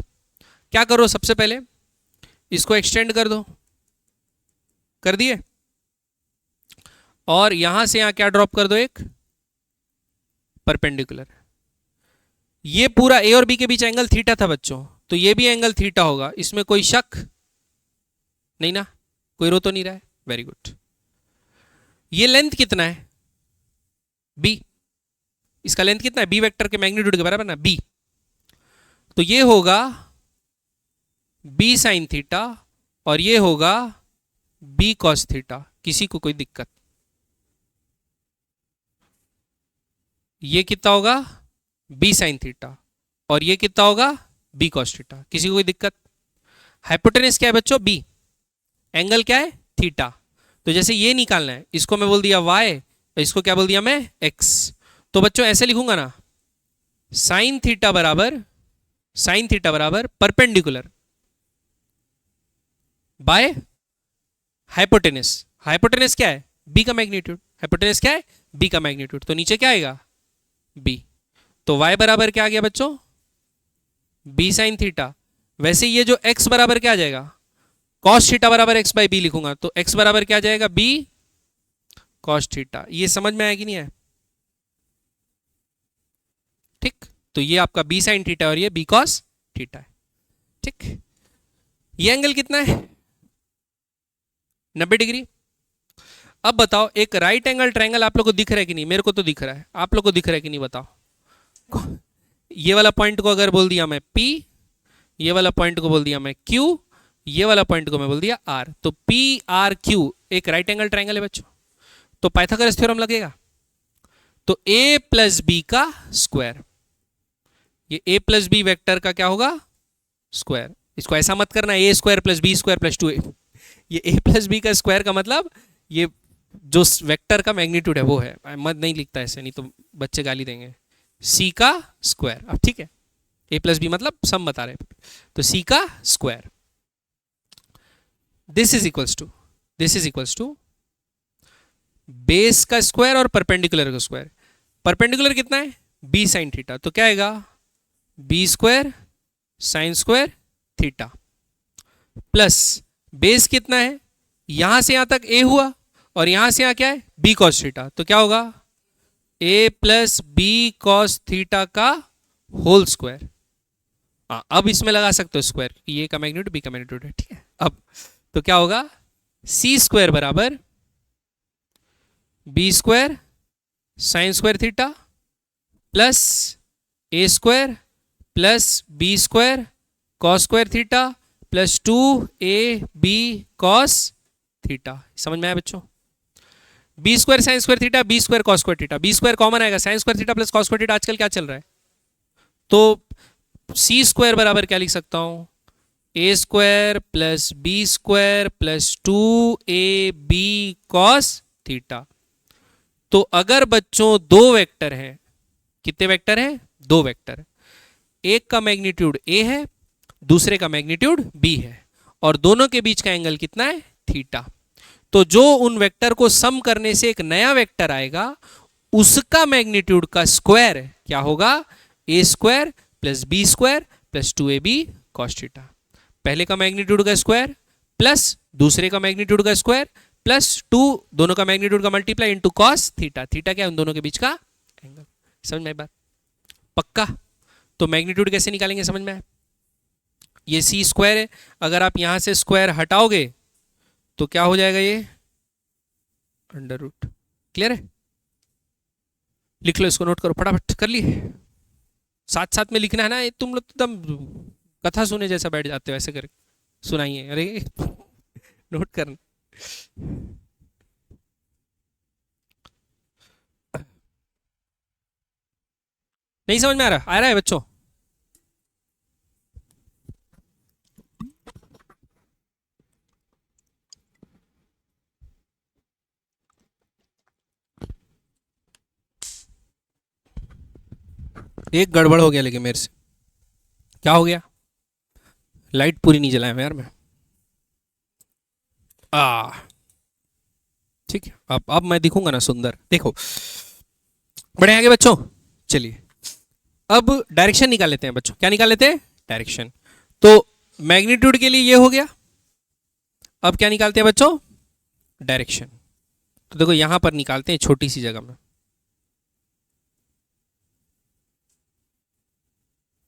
क्या करो, सबसे पहले इसको एक्सटेंड कर दो। कर दिए? और यहां से यहां क्या ड्रॉप कर दो? एक परपेंडिकुलर। ये पूरा ए और बी के बीच एंगल थीटा था बच्चों, तो ये भी एंगल थीटा होगा। इसमें कोई शक नहीं ना? कोई रो तो नहीं रहा है? Very good. ये लेंथ कितना है? बी। इसका लेंथ कितना है? बी वेक्टर के मैग्नीट्यूड के बराबर ना, बी। तो ये होगा बी साइन थीटा, और ये होगा बी कॉस थीटा। किसी को कोई दिक्कत? ये कितना होगा? बी साइन थीटा, और ये कितना होगा? B cos theta. किसी को कोई दिक्कत? हाइपोटेनस क्या है बच्चों? बी। एंगल क्या है? थीटा। तो जैसे ये निकालना है, इसको मैं बोल दिया y, इसको क्या बोल दिया मैं? x। तो बच्चों ऐसे लिखूंगा ना, साइन थीटा बराबर परपेंडिकुलर बाय हाइपोटेनस। हाइपोटेनस क्या है? b का मैग्नीट्यूड। हाइपोटेनस क्या है? b का मैग्नीट्यूड। तो नीचे क्या आएगा? b। तो y बराबर क्या आ गया बच्चों? b sine theta. वैसे ये जो x बराबर क्या आ जाएगा? कॉस थीटा बराबर x बाई बी लिखूंगा। तो x बराबर क्या आ जाएगा? b cos theta. ये समझ में आया कि नहीं है? ठीक, तो ये आपका b साइन थीटा और ये b कॉस थीटा है। ठीक, ये एंगल कितना है? 90 डिग्री। अब बताओ, एक राइट एंगल ट्रायंगल आप लोग को दिख रहा है कि नहीं? मेरे को तो दिख रहा है, आप लोग को दिख रहा है कि नहीं बताओ? ये वाला पॉइंट को अगर बोल दिया मैं P, ये वाला पॉइंट को बोल दिया मैं Q, ये वाला पॉइंट को मैं बोल दिया R, तो PRQ एक राइट एंगल ट्रायंगल है बच्चों। तो पाइथागोरस थ्योरम लगेगा। तो a प्लस बी का स्क्वायर, ये a प्लस बी वेक्टर का क्या होगा? स्क्वायर। इसको ऐसा मत करना a square plus B square plus 2a। ये a प्लस बी का स्क्वायर का मतलब ये जो वेक्टर का मैग्नीट्यूड है वो है। मत नहीं लिखता ऐसे, नहीं तो बच्चे गाली देंगे। c का स्क्वायर। अब ठीक है, a प्लस बी मतलब सम बता रहे, तो c का square. This is equals to base का स्क्वायर और परपेंडिकुलर का स्क्वायर। परपेंडिकुलर कितना है? b sine theta. तो क्या आएगा? b square sine square theta plus base कितना है? यहां से यहां तक a हुआ, और यहां से यहां क्या है? b cos theta. तो क्या होगा? a plus B cos theta का होल स्क्वायर। हाँ, अब इसमें लगा सकते हो स्क्वायर, क्योंकि ए का मैग्नीट्यूड बी का मैग्नीट्यूड है, ठीक है। अब तो क्या होगा, सी स्क्वायर बराबर B square sine square theta plus A square plus B square cos square theta plus 2ab cos theta. समझ में आया बच्चों? B square sine square theta, B square cos square theta, B square common आएगा, sine square theta plus cos square theta आजकल क्या चल रहा है, तो सी स्क्वायर बराबर क्या लिख सकता हूं, A square plus B square plus 2ab cos theta. तो अगर बच्चों दो वेक्टर हैं, कितने वेक्टर हैं, दो वेक्टर, एक का मैग्नीट्यूड ए है, दूसरे का मैग्नीट्यूड बी है, और दोनों के बीच का एंगल कितना है, थीटा। तो जो उन वेक्टर को सम करने से एक नया वेक्टर आएगा, उसका मैग्नीट्यूड का स्क्वायर क्या होगा, A square plus B square plus 2ab cos theta. पहले का मैग्नीट्यूड का स्क्वायर प्लस दूसरे का मैग्नीट्यूड का स्क्वायर प्लस 2, दोनों का मैग्नीट्यूड का multiply into cos theta. Theta क्या है, उन दोनों के बीच का एंगल। समझ में आई बात? पक्का? तो मैग्नीट्यूड कैसे निकालेंगे, समझ में आया? ये सी स्क्वायर है, अगर आप यहां से स्क्वायर हटाओगे तो क्या हो जाएगा, ये अंडर रूट। क्लियर है? लिख लो, इसको नोट करो, फटाफट कर लिए। साथ साथ में लिखना है ना, तुम लोग एकदम कथा सुने जैसा बैठ जाते हो, ऐसे करके सुनाइए, अरे नोट करना। नहीं समझ में आ रहा है बच्चों? एक गड़बड़ हो गया लेकिन मेरे से। क्या हो गया, लाइट पूरी नहीं जलाया यार मैं। ठीक है, अब मैं दिखूंगा ना सुंदर, देखो। बढ़े आगे बच्चों, चलिए अब डायरेक्शन निकाल लेते हैं बच्चों। क्या निकाल लेते हैं, डायरेक्शन। तो मैग्नीट्यूड के लिए ये हो गया, अब क्या निकालते हैं बच्चों, डायरेक्शन। तो देखो यहां पर निकालते हैं छोटी सी जगह में,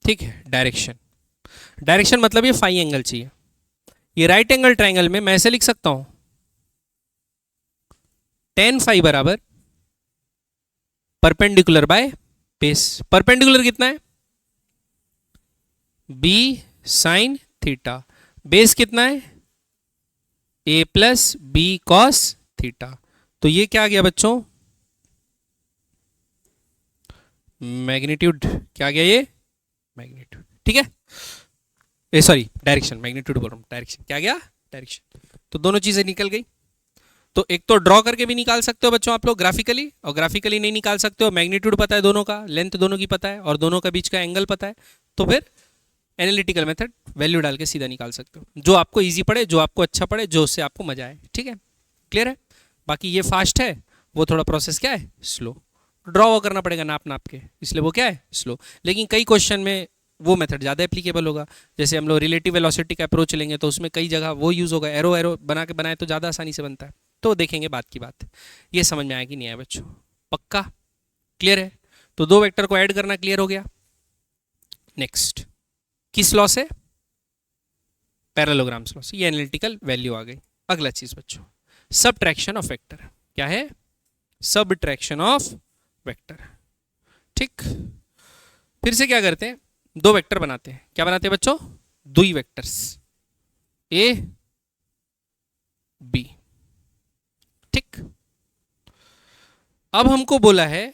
ठीक है। डायरेक्शन, डायरेक्शन मतलब ये फाई एंगल चाहिए। ये राइट एंगल ट्राइंगल में मैं ऐसे लिख सकता हूं, tan फाई बराबर परपेंडिकुलर बाय बेस। परपेंडिकुलर कितना है, बी साइन थीटा, बेस कितना है, ए प्लस बी कॉस थीटा। तो ये क्या आ गया बच्चों, मैग्नीट्यूड। क्या आ गया ये, मैग्नीट्यूड, ठीक है। ए सॉरी, डायरेक्शन, मैग्नीट्यूड बोल रहा हूं, डायरेक्शन क्या गया, डायरेक्शन। तो दोनों चीजें निकल गई। तो एक तो ड्रॉ करके भी निकाल सकते हो बच्चों आप लोग ग्राफिकली, और ग्राफिकली नहीं निकाल सकते हो, मैग्नीट्यूड पता है दोनों का, लेंथ दोनों की पता है, और दोनों का बीच का एंगल पता है, तो फिर एनालिटिकल मेथड वैल्यू डाल के सीधा निकाल सकते हो, जो आपको इजी पड़े, जो आपको अच्छा पड़े, जो उससे आपको मजा आए, ठीक है। क्लियर है? बाकी ये फास्ट है, वो थोड़ा प्रोसेस क्या है, स्लो। ड्रॉ करना पड़ेगा नाप नाप के, इसलिए वो क्या है, स्लो। लेकिन कई क्वेश्चन में वो मेथड ज़्यादा एप्लीकेबल होगा। जैसे हम लोग रिलेटिव वेलोसिटी का अप्रोच लेंगे तो उसमें कई जगह वो यूज़ होगा, एरो एरो बना के बनाए तो ज़्यादा आसानी से बनता है। तो देखेंगे बात की बात। ये समझ में आया कि नहीं आया बच्चों? पक्का? क्लियर है? तो दो वेक्टर को ऐड करना क्लियर हो गया। नेक्स्ट किस लॉ से, पैरेललोग्राम्स लॉ से। ये एनालिटिकल वैल्यू आ गई। अगला चीज बच्चों, सबट्रैक्शन ऑफ वेक्टर। क्या है, सबट्रैक्शन ऑफ वेक्टर। ठीक, फिर से क्या करते हैं, दो वेक्टर बनाते हैं। क्या बनाते हैं बच्चों, दुई वेक्टर्स ए बी। ठीक, अब हमको बोला है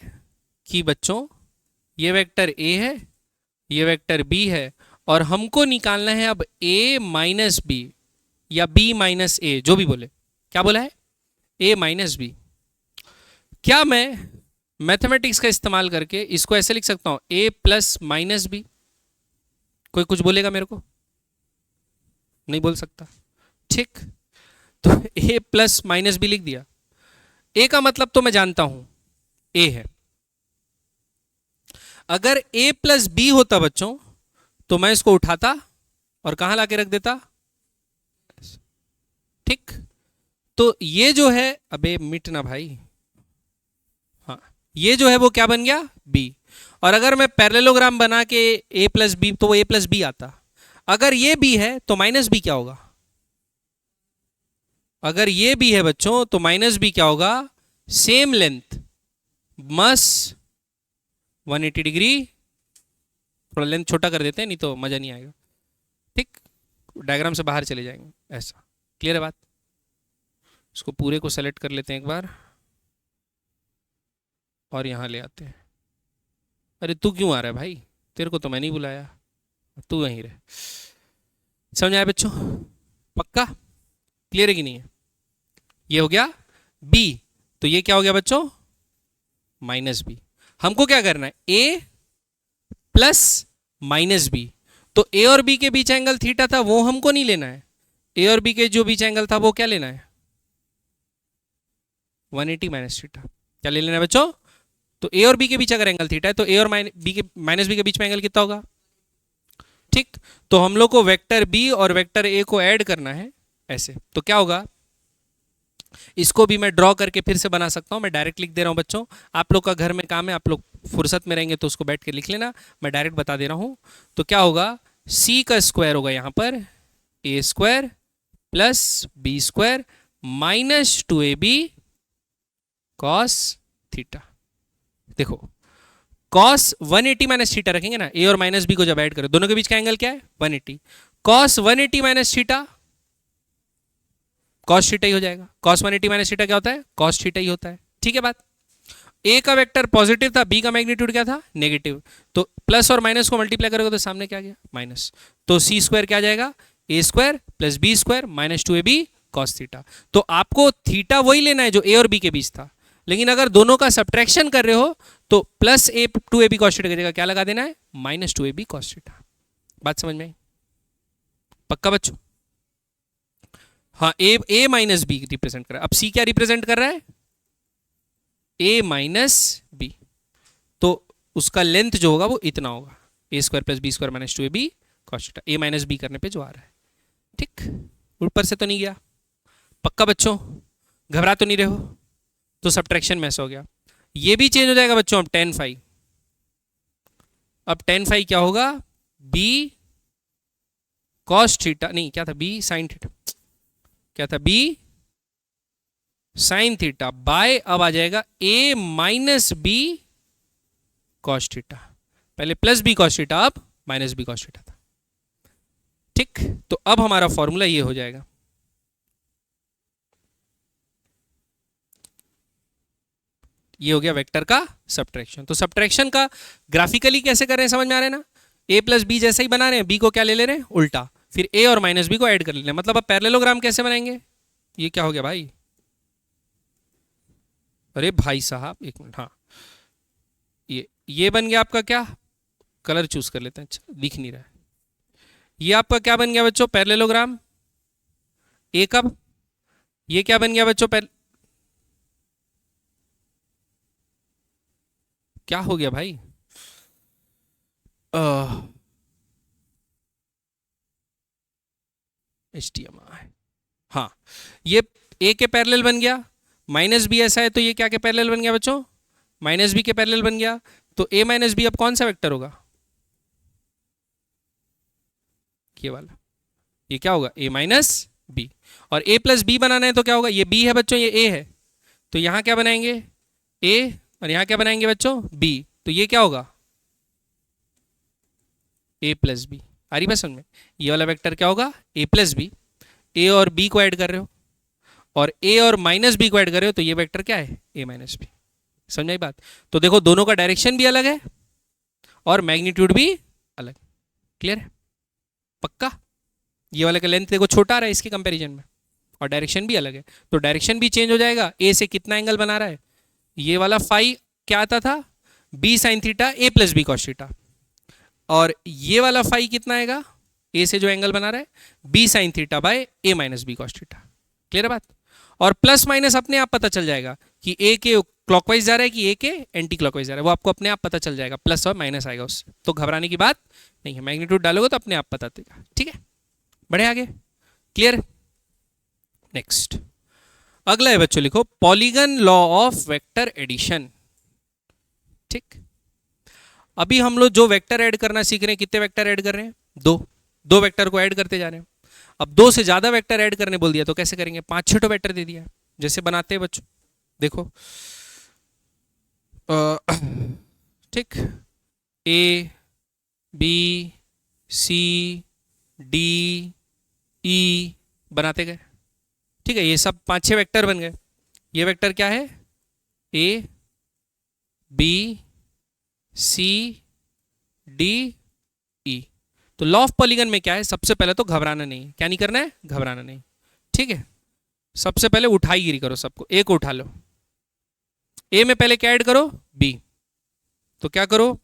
कि बच्चों ये वेक्टर ए है, ये वेक्टर बी है, और हमको निकालना है अब a माइनस बी या b माइनस ए, जो भी बोले। क्या बोला है, a माइनस बी। क्या मैं मैथमेटिक्स का इस्तेमाल करके इसको ऐसे लिख सकता हूं, a प्लस माइनस बी? कोई कुछ बोलेगा मेरे को? नहीं बोल सकता। ठीक, तो a प्लस माइनस बी लिख दिया। a का मतलब तो मैं जानता हूं, a है। अगर a प्लस बी होता बच्चों तो मैं इसको उठाता और कहां लाके रख देता, ठीक। तो ये जो है, अबे मिट ना भाई, हाँ, ये जो है वो क्या बन गया, b। और अगर मैं पैरेललोग्राम बना के a प्लस बी, तो वो a प्लस बी आता। अगर ये b है तो माइनस बी क्या होगा? अगर ये b है बच्चों तो माइनस बी क्या होगा? सेम लेंथ मस 180 डिग्री, थोड़ा लेंथ छोटा कर देते हैं नहीं तो मजा नहीं आएगा, ठीक, डायग्राम से बाहर चले जाएंगे ऐसा। क्लियर है बात? इसको पूरे को सेलेक्ट कर लेते हैं एक बार और यहां ले आते हैं। अरे तू क्यों आ रहा है भाई? तेरे को तो मैं नहीं बुलाया, तू वहीं रहे। समझ आया बच्चों? पक्का क्लियर है कि नहीं है? ये हो गया b, तो ये क्या हो गया बच्चों? Minus B. हमको क्या करना है? a plus minus B. तो a और b के बीच एंगल थीटा था वो हमको नहीं लेना है, a और b के जो बीच एंगल था वो क्या लेना है? 180 माइनस थीटा। क्या ले लेना है बच्चों? तो a और b के बीच अगर एंगल थीटा है तो a और माइनस बी के बीच में एंगल कितना होगा? ठीक, तो हम लोग को वेक्टर b और वेक्टर a को ऐड करना है ऐसे। तो क्या होगा? इसको भी मैं ड्रॉ करके फिर से बना सकता हूं, मैं डायरेक्ट लिख दे रहा हूं बच्चों। आप लोग का घर में काम है, आप लोग फुर्सत में रहेंगे तो उसको बैठ के लिख लेना, मैं डायरेक्ट बता दे रहा हूं। तो क्या होगा? c का स्क्वायर होगा यहां पर a square plus B square minus 2ab cos theta. देखो कॉस 180 माइनस थीटा रखेंगे ना, ए और माइनस बी को जब ऐड करें दोनों के बीच का एंगल क्या है? 180। Cos 180 minus theta cos theta ही हो जाएगा। कॉस 180 माइनस थीटा क्या होता है? कॉस थीटा ही होता है। ठीक है बात? ए का वेक्टर पॉजिटिव था, बी का मैग्नीट्यूड क्या था? नेगेटिव। तो प्लस और माइनस को मल्टीप्लाई करोगे तो सामने क्या गया? माइनस। तो सी स्क्वायर क्या जाएगा? A square plus B square minus 2ab cos theta. तो आपको थीटा वही लेना है जो ए और बी के बीच था, लेकिन अगर दोनों का सब्ट्रैक्शन कर रहे हो तो प्लस ए 2ab कॉस थीटा की जगह क्या लगा देना है? Minus 2ab cos theta. बात समझ में आई? पक्का बच्चों? हाँ, ए माइनस बी रिप्रेजेंट कर रहा है। अब सी क्या रिप्रेजेंट कर रहा है? A minus B. तो उसका लेंथ जो होगा वो इतना होगा, A square plus B square minus 2ab cos theta. A minus B करने पे जो आ रहा है, ठीक, ऊपर से तो नहीं गया? पक्का बच्चों? घबरा तो नहीं रहे हो? तो सब्ट्रैक्शन में ऐसा हो गया। ये भी चेंज हो जाएगा बच्चों। अब tan फाई, अब tan फाई क्या होगा? b कॉस थीटा, नहीं क्या था? b साइन थीटा, क्या था? b साइन थीटा बाय, अब आ जाएगा a minus B cos theta. पहले प्लस बी कॉस थीटा, अब माइनस बी कॉस थीटा था। ठीक, तो अब हमारा फॉर्मूला ये हो जाएगा। ये हो गया वेक्टर का सब्ट्रैक्शन। तो सब्ट्रैक्शन का ग्राफिकली कैसे कर रहे हैं समझ में आ रहा है ना? a प्लस बी जैसे ही बना रहे हैं, b को क्या ले ले रहे हैं? उल्टा। फिर a और माइनस बी को ऐड कर ले रहे हैं। मतलब अब पैरेललोग्राम कैसे बनाएंगे? ये क्या हो गया भाई? अरे भाई साहब एक मिनट, हाँ, ये बन गया आपका क्या? कलर चूज कर लेते हैं, अच्छा दिख नहीं रहा है। ये आपका क्या बन गया बच्चों? पैरेललोग्राम। ए कब? ये क्या बन गया बच्चों? क्या हो गया भाई? HDMI, हाँ, ये ए के पैरेलल बन गया, माइनस बी ऐसा है तो ये क्या के पैरेलल बन गया बच्चों? माइनस बी के पैरेलल बन गया। तो ए माइनस बी अब कौन सा वेक्टर होगा? ये वाला। ये क्या होगा? ए माइनस बी। और ए प्लस बी बनाना है तो क्या होगा? ये बी है बच्चों, ये ए है, तो यहां क्या बनाएंगे? ए, और यहां क्या बनाएंगे बच्चों? बी। तो ये क्या होगा? ए प्लस बी। आ रही बात समझ में? ये वाला वेक्टर क्या होगा? ए प्लस बी। ए और बी को ऐड कर रहे हो और ए और माइनस बी को ऐड कर रहे हो, तो ये वेक्टर क्या है? A minus B. समझ आई बात? तो देखो दोनों का डायरेक्शन भी अलग है और मैग्नीट्यूड भी अलग। क्लियर है? पक्का? ये वाले का लेंथ देखो छोटा आ रहा है इसके कंपैरिजन में, और डायरेक्शन भी अलग है, तो डायरेक्शन भी चेंज हो जाएगा। ए से कितना एंगल बना रहा है? ये वाला फाई क्या आता था? बी साइन थीटा ए प्लस बी कॉस थीटा। और ये वाला फाई कितना आएगा? ए से जो एंगल बना रहा है, B sine theta by A minus B cos theta. Clear है बात? और प्लस माइनस अपने आप पता चल जाएगा कि ए के क्लॉकवाइज जा रहा है कि ए के एंटी क्लॉकवाइज जा रहा है, वो आपको अपने आप पता चल जाएगा, प्लस और माइनस आएगा उससे, तो घबराने की बात नहीं है। मैग्नीट्यूड डालोगे तो अपने आप पता चलेगा। ठीक है, बढ़े आगे। क्लियर? नेक्स्ट अगला है बच्चों, लिखो polygon law of vector addition. ठीक, अभी हम लोग जो वेक्टर ऐड करना सीख रहे हैं, कितने वेक्टर ऐड कर रहे हैं? दो। दो वेक्टर को ऐड करते जा रहे हैं। अब दो से ज्यादा वेक्टर ऐड करने बोल दिया तो कैसे करेंगे? 5-6 तो वेक्टर दे दिया, जैसे बनाते हैं बच्चों, देखो ठीक, ए बी सी डी ई बनाते गए, ठीक है, ये सब 5-6 वेक्टर बन गए। ये वेक्टर क्या है? A B C D E. तो लॉ ऑफ पॉलीगन में क्या है? सबसे पहले तो घबराना नहीं है। क्या नहीं करना है? घबराना नहीं, ठीक है। सबसे पहले उठाई गिरी करो सबको, ए को उठा लो। ए में पहले क्या ऐड करो? बी। तो क्या करो?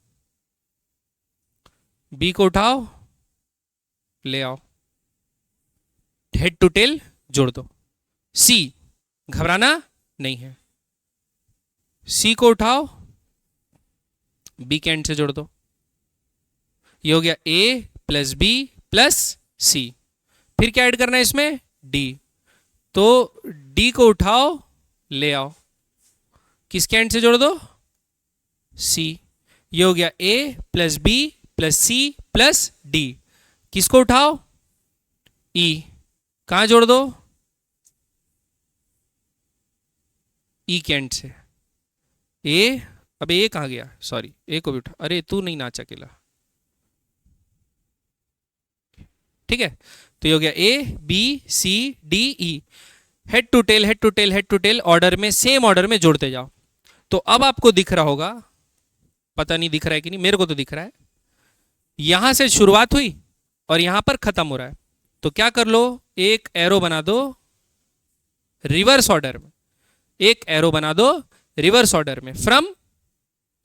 बी को उठाओ, ले आओ, हेड टू टेल जोड़ दो। सी, घबराना नहीं है, सी को उठाओ, बी के एंड से जोड़ दो। ये हो गया ए प्लस बी प्लस सी। फिर क्या ऐड करना है इसमें? डी। तो डी को उठाओ, ले आओ, किसके एंड से जोड़ दो? सी। ये हो गया A plus B plus C plus D. किसको उठाओ? ई। कहां जोड़ दो? ई के एंड से। ए, अब ए कहां गया? सॉरी, ए को भी उठा, अरे तू नहीं नाच अकेला, ठीक है। तो ये हो गया A B C D E, head to tail head to tail head to tail order में, सेम ऑर्डर में जोड़ते जाओ। तो अब आपको दिख रहा होगा, पता नहीं दिख रहा है कि नहीं, मेरे को तो दिख रहा है, यहां से शुरुआत हुई और यहां पर खत्म हो रहा है। तो क्या कर लो? एक एरो बना दो रिवर्स ऑर्डर में, एक एरो बना दो रिवर्स ऑर्डर में, from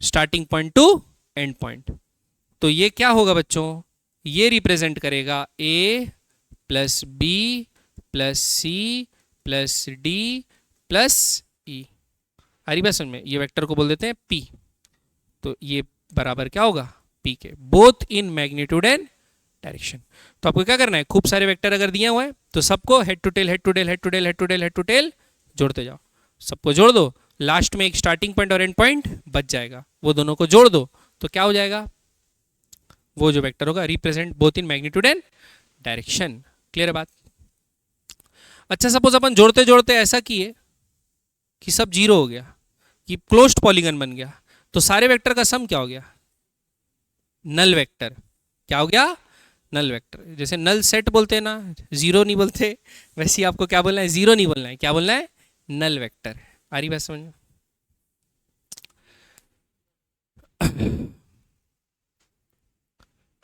starting point to end point. तो ये क्या होगा बच्चों? ये रिप्रेजेंट करेगा A plus B plus C plus D plus E. आ रही बात समझ में? ये वेक्टर को बोल देते हैं पी। तो ये बराबर क्या होगा? पी के, both in magnitude and direction. तो आपको क्या करना है? खूब सारे वेक्टर अगर दिए हुए हैं तो सबको head to tail head to tail head to tail head to tail head to tail जोड़ते जाओ। सबको जोड़ दो, लास्ट में एक स्टार्टिंग पॉइंट और एंड पॉइंट बच जाएगा, वो दोनों को जोड़ दो तो क्या हो जाएगा? वो जो वेक्टर होगा represent both in magnitude and direction. Clear है बात? अच्छा, सपोज अपन जोड़ते जोड़ते ऐसा किए कि सब जीरो हो गया, कि क्लोज्ड पॉलीगन बन गया, तो सारे वेक्टर का सम क्या हो गया? Null vector. क्या हो गया? Null vector. जैसे नल सेट बोलते हैं ना, जीरो नहीं बोलते, वैसे ही आपको क्या बोलना है? जीरो नहीं बोलना है, क्या बोलना है? Null vector. आ रही बात समझ में?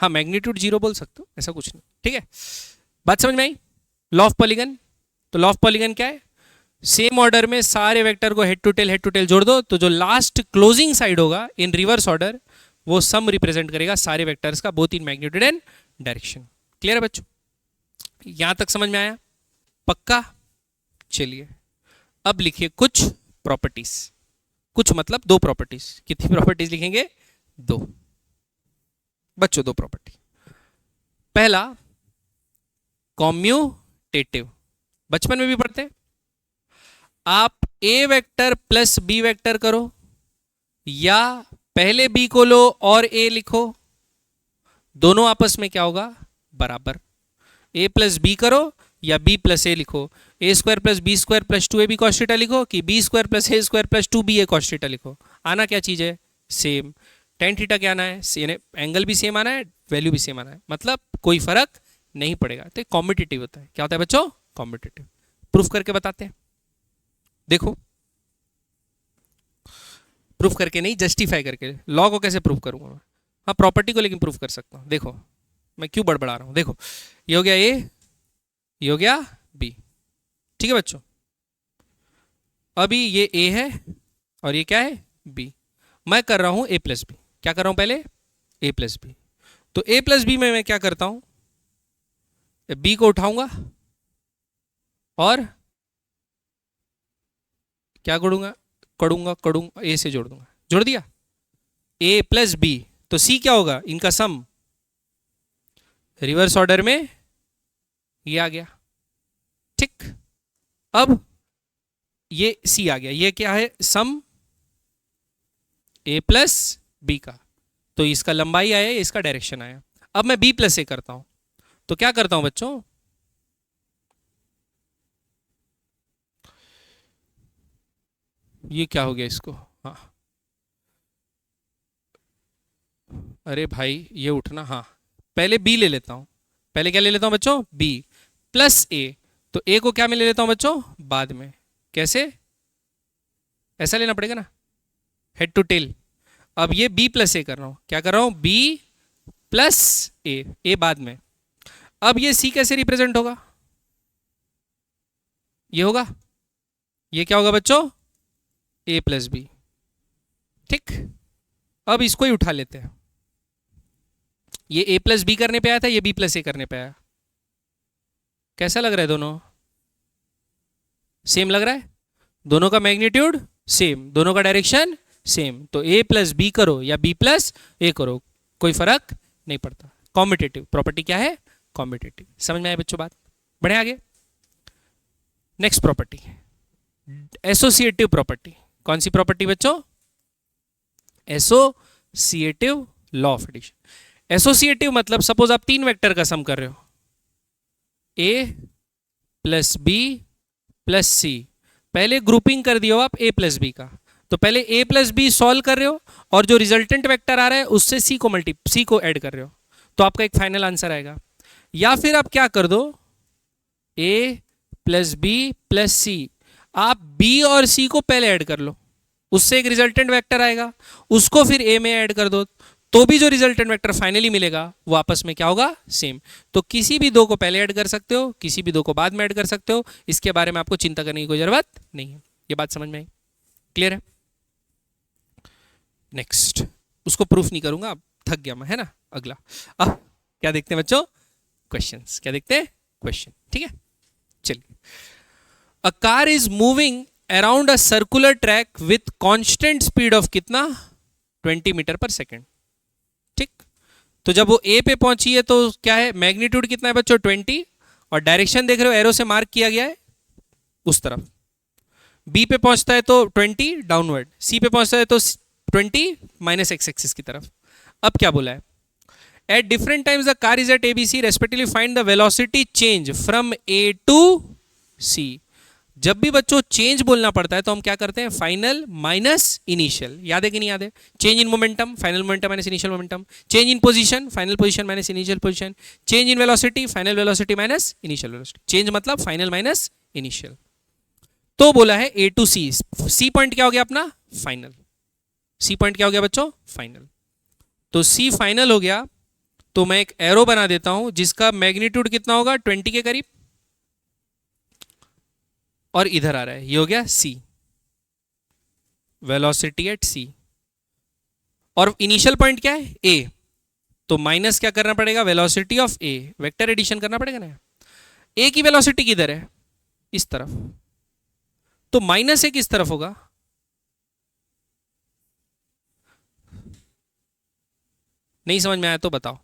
हाँ, मैग्नीट्यूड जीरो बोल सकते हो, ऐसा कुछ नहीं, ठीक है। बात समझ में आई? Law of polygon. तो लॉ ऑफ पॉलीगन क्या है? सेम ऑर्डर में सारे वेक्टर को हेड टू टेल जोड़ दो, तो जो लास्ट क्लोजिंग साइड होगा इन रिवर्स ऑर्डर, वो सम रिप्रेजेंट करेगा सारे वेक्टर्स का, both in magnitude and direction. Clear है बच्चों? यहां तक समझ में आया? पक्का? चलिए अब लिखिए कुछ प्रॉपर्टीज। कुछ मतलब दो प्रॉपर्टीज। कितनी प्रॉपर्टीज लिखेंगे? दो बच्चों, दो प्रॉपर्टी। पहला, कॉम्यूटेटिव। बचपन में भी पढ़ते हैं। आप ए वेक्टर प्लस बी वेक्टर करो, या पहले बी को लो और ए लिखो, दोनों आपस में क्या होगा? बराबर। ए प्लस बी करो या बी प्लस ए लिखो, A square plus B square plus 2ab cos theta लिखो, कि B square plus A square plus 2ba cos theta लिखो, आना क्या चीज है? सेम। टेन थीटा क्या आना है? एंगल भी सेम आना है, वैल्यू भी सेम आना है, मतलब कोई फर्क नहीं पड़ेगा। तो कॉम्पिटिटिव होता है। क्या होता है बच्चों? कॉम्पिटिटिव। प्रूफ करके बताते हैं, देखो। प्रूफ करके नहीं, जस्टिफाई करके। लॉ को कैसे प्रूफ करूंगा मैं? हाँ, प्रॉपर्टी को लेकिन प्रूफ कर सकता हूं। देखो मैं क्यों बड़बड़ा रहा हूं, देखो ये हो गया ए, ये हो गया बी, ठीक है बच्चों। अभी ये ए है और ये क्या है? बी। मैं कर रहा हूं ए प्लस बी। क्या कर रहा हूं पहले? ए प्लस बी। तो ए प्लस बी में मैं क्या करता हूं? बी को उठाऊंगा और क्या करूंगा? करूंगा ए से जोड़ दूंगा। जोड़ दिया ए प्लस बी, तो सी क्या होगा? इनका सम। रिवर्स ऑर्डर में ये आ गया, ठीक। अब ये सी आ गया, ये क्या है? सम ए प्लस बी का। तो इसका लंबाई आया, इसका डायरेक्शन आया। अब मैं बी प्लस ए करता हूं, तो क्या करता हूं बच्चों, ये क्या हो गया इसको, हाँ अरे भाई ये उठना, हाँ पहले बी ले लेता हूं, पहले क्या ले लेता हूं बच्चों, बी प्लस ए। तो ए को क्या में ले लेता हूं बच्चों, बाद में। कैसे, ऐसा लेना पड़ेगा ना, हेड टू टेल। अब ये बी प्लस ए कर रहा हूं, क्या कर रहा हूं, बी प्लस ए बाद में। अब ये सी कैसे रिप्रेजेंट होगा, ये होगा, ये क्या होगा बच्चों, ए प्लस बी। ठीक, अब इसको ही उठा लेते हैं, ये ए प्लस बी करने पे आया था, ये बी प्लस ए करने पे आया। कैसा लग रहा है, दोनों सेम लग रहा है, दोनों का मैग्नीट्यूड सेम, दोनों का डायरेक्शन सेम। तो ए प्लस बी करो या बी प्लस ए करो, कोई फर्क नहीं पड़ता। कॉम्पिटेटिव प्रॉपर्टी क्या है, कॉम्पिटेटिव। समझ में आया बच्चों बात, बढ़े आगे। Next property, associative property. कौन सी प्रॉपर्टी बच्चों, associative law of addition. Associative मतलब सपोज आप 3 वेक्टर का सम कर रहे हो, A plus B plus C. पहले ग्रुपिंग कर दियो आप ए प्लस बी का, तो पहले ए प्लस बी सॉल्व कर रहे हो और जो रिजल्टेंट वेक्टर आ रहा है उससे सी को ऐड कर रहे हो, तो आपका एक फाइनल आंसर आएगा। या फिर आप क्या कर दो, ए प्लस बी प्लस सी, आप बी और सी को पहले ऐड कर लो, उससे एक रिजल्टेंट वेक्टर आएगा, उसको फिर ए में ऐड कर दो, तो भी जो रिजल्टेंट वेक्टर फाइनली मिलेगा वो आपस में क्या होगा, सेम। तो किसी भी दो को पहले ऐड कर सकते हो, किसी भी दो को बाद में ऐड कर सकते हो, इसके बारे में आपको चिंता करने की कोई जरूरत नहीं है। ये बात समझ में आई, क्लियर है। नेक्स्ट, उसको प्रूफ नहीं करूंगा, अब थक गया मैं, है ना। अगला, अब क्या देखते हैं बच्चों, क्वेश्चंस। क्या देखते हैं, क्वेश्चन, ठीक है। चलिए, a car is moving around a circular track with constant speed of कितना, 20 मीटर पर सेकेंड। ठीक, तो जब वो ए पे पहुंची है तो क्या है, मैग्नीट्यूड कितना है बच्चों, 20, और डायरेक्शन देख रहे हो एरो से मार्क किया गया है उस तरफ। बी पे पहुंचता है तो 20 डाउनवर्ड, सी पे पहुंचता है तो 20 माइनस एक्स एक्सिस की तरफ। अब क्या बोला है, at different times the car is at ABC respectively find the velocity change from A to C. जब भी बच्चों चेंज बोलना पड़ता है तो हम क्या करते हैं, फाइनल माइनस इनिशियल। याद है कि नहीं याद है, change in momentum, final momentum minus initial momentum. Change in position, final position minus initial position. Change in velocity, final velocity minus initial velocity. Change मतलब फाइनल माइनस इनिशियल। तो बोला है ए टू सी, सी पॉइंट क्या हो गया अपना, final. C point क्या हो गया बच्चों, फाइनल। तो सी फाइनल हो गया, तो मैं एक एरो बना देता हूं जिसका मैग्नीट्यूड कितना होगा, 20 के करीब, और इधर आ रहा है, ये हो गया सी, वेलोसिटी एट सी। और इनिशियल पॉइंट क्या है, ए, तो माइनस क्या करना पड़ेगा, velocity of A, vector addition करना पड़ेगा ना। ए की वेलोसिटी किधर है, इस तरफ, तो माइनस ए किस तरफ होगा, नहीं समझ में आया तो बताओ,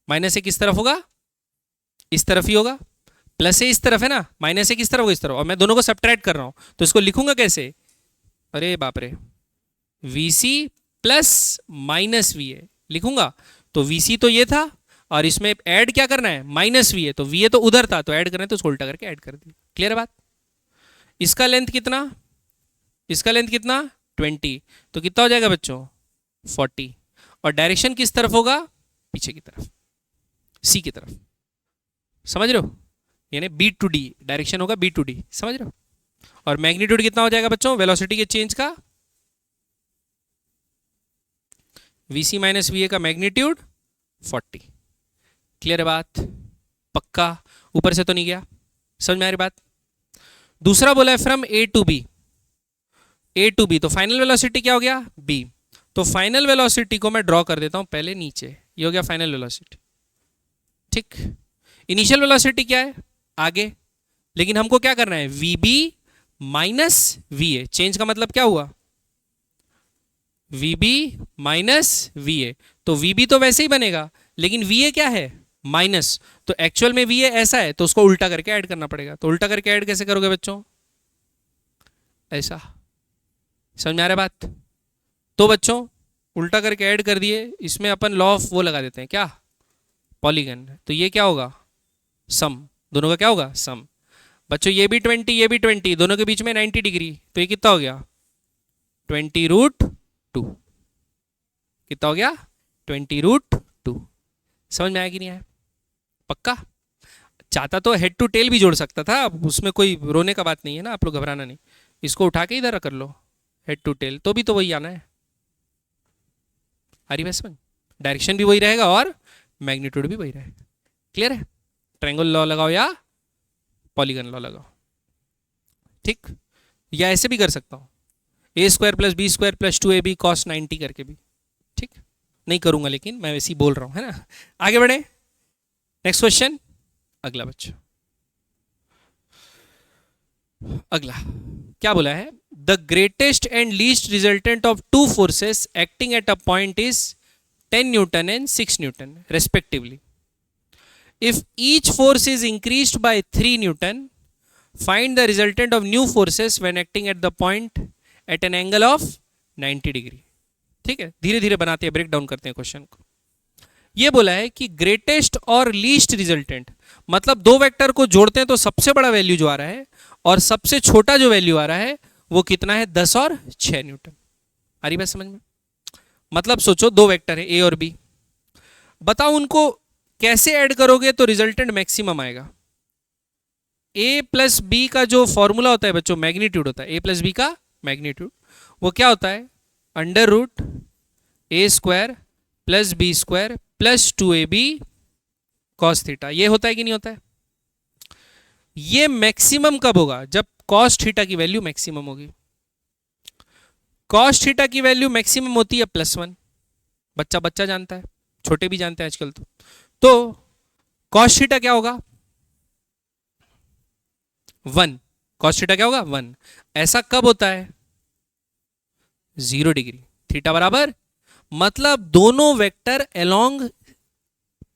माइनस ए किस तरफ होगा, इस तरफ ही होगा। प्लस ए इस तरफ है ना, माइनस ए किस तरफ होगा, इस तरफ। और मैं दोनों को सब्ट्रैक्ट कर रहा हूं, तो इसको लिखूंगा कैसे, अरे बाप रे, वीसी प्लस माइनस वी ए लिखूंगा। तो वीसी तो ये था, और इसमें ऐड क्या करना है, माइनस वी ए, तो वी ए तो उधर था, तो ऐड करना है तो उसको उल्टा करके ऐड कर दिया। क्लियर है बात। इसका लेंथ कितना, इसका लेंथ कितना, 20, तो कितना हो जाएगा बच्चों, 40। और डायरेक्शन किस तरफ होगा, पीछे की तरफ, सी की तरफ। समझ रहे हो, यानी बी टू डी डायरेक्शन होगा, बी टू डी, समझ रहे हो। और मैग्नीट्यूड कितना हो जाएगा बच्चों, वेलोसिटी के चेंज का, वीसी माइनस वी ए का मैग्नीट्यूड 40। क्लियर है बात, पक्का, ऊपर से तो नहीं गया, समझ में आ रही बात। दूसरा बोला है from A to B, A to B, तो फाइनल वेलोसिटी क्या हो गया, बी। तो फाइनल वेलोसिटी को मैं ड्रॉ कर देता हूं पहले नीचे, ये हो गया फाइनल वेलोसिटी। ठीक, इनिशियल वेलोसिटी क्या है, आगे, लेकिन हमको क्या करना है, V B minus V A. Change का मतलब क्या हुआ, V B minus V A. तो वी बी तो वैसे ही बनेगा, लेकिन वी ए क्या है, माइनस। तो एक्चुअल में वी ए ऐसा है, तो उसको उल्टा करके ऐड करना पड़ेगा। तो उल्टा करके ऐड कैसे करोगे बच्चों, ऐसा। समझ में आ रहा है बात। तो बच्चों उल्टा करके ऐड कर दिए, इसमें अपन लॉ ऑफ वो लगा देते हैं क्या, पॉलीगन। तो ये क्या होगा, सम, दोनों का क्या होगा, सम। बच्चों ये भी 20 ये भी 20, दोनों के बीच में 90 डिग्री, तो ये कितना हो गया 20√2। कितना हो गया 20√2। समझ में आया कि नहीं आया, पक्का। चाहता तो हेड टू टेल भी जोड़ सकता था, उसमें कोई रोने का बात नहीं है ना, आप लोग घबराना नहीं, इसको उठा के इधर कर लो हेड टू टेल, तो भी तो वही आना है। हरी समझ, डायरेक्शन भी वही रहेगा और मैग्नीट्यूड भी वही रहेगा। क्लियर है, ट्रायंगल लॉ लगाओ या पॉलीगन लॉ लगाओ, ठीक। या ऐसे भी कर सकता हूँ, a² + b² + 2ab cos 90 करके भी, ठीक। नहीं करूंगा लेकिन मैं वैसे ही बोल रहा हूँ, है ना। आगे बढ़े, नेक्स्ट क्वेश्चन, अगला बच्चा, अगला क्या बोला है, the greatest and least resultant of two forces acting at a point is 10 Newton and 6 Newton respectively. If each force is increased by 3 Newton, find the resultant of new forces when acting at the point at an angle of 90 degree. ठीक है, धीरे धीरे बनाते हैं, break down करते हैं question को। ये बोला है कि ग्रेटेस्ट और लीस्ट रिजल्टेंट, मतलब दो वेक्टर को जोड़ते हैं तो सबसे बड़ा वैल्यू जो आ रहा है और सबसे छोटा जो वैल्यू आ रहा है वो कितना है, 10 और 6 न्यूटन। आ रही बात समझ में। मतलब सोचो दो वेक्टर है ए और बी, बताओ उनको कैसे ऐड करोगे तो रिजल्टेंट मैक्सिमम आएगा। a + b का जो फॉर्मूला होता है बच्चों, मैग्नीट्यूड होता है, a + b का मैग्नीट्यूड, वो क्या होता है, √a² + b² + 2ab cos theta. ये होता है कि नहीं होता है। ये मैक्सिमम कब होगा, जब cos थीटा की वैल्यू मैक्सिमम होगी। cos थीटा की वैल्यू मैक्सिमम होती है +1, बच्चा बच्चा जानता है, छोटे भी जानते हैं आजकल। तो cos थीटा क्या होगा 1, cos थीटा क्या होगा 1। ऐसा कब होता है, 0 डिग्री, थीटा बराबर, मतलब दोनों वेक्टर अलोंग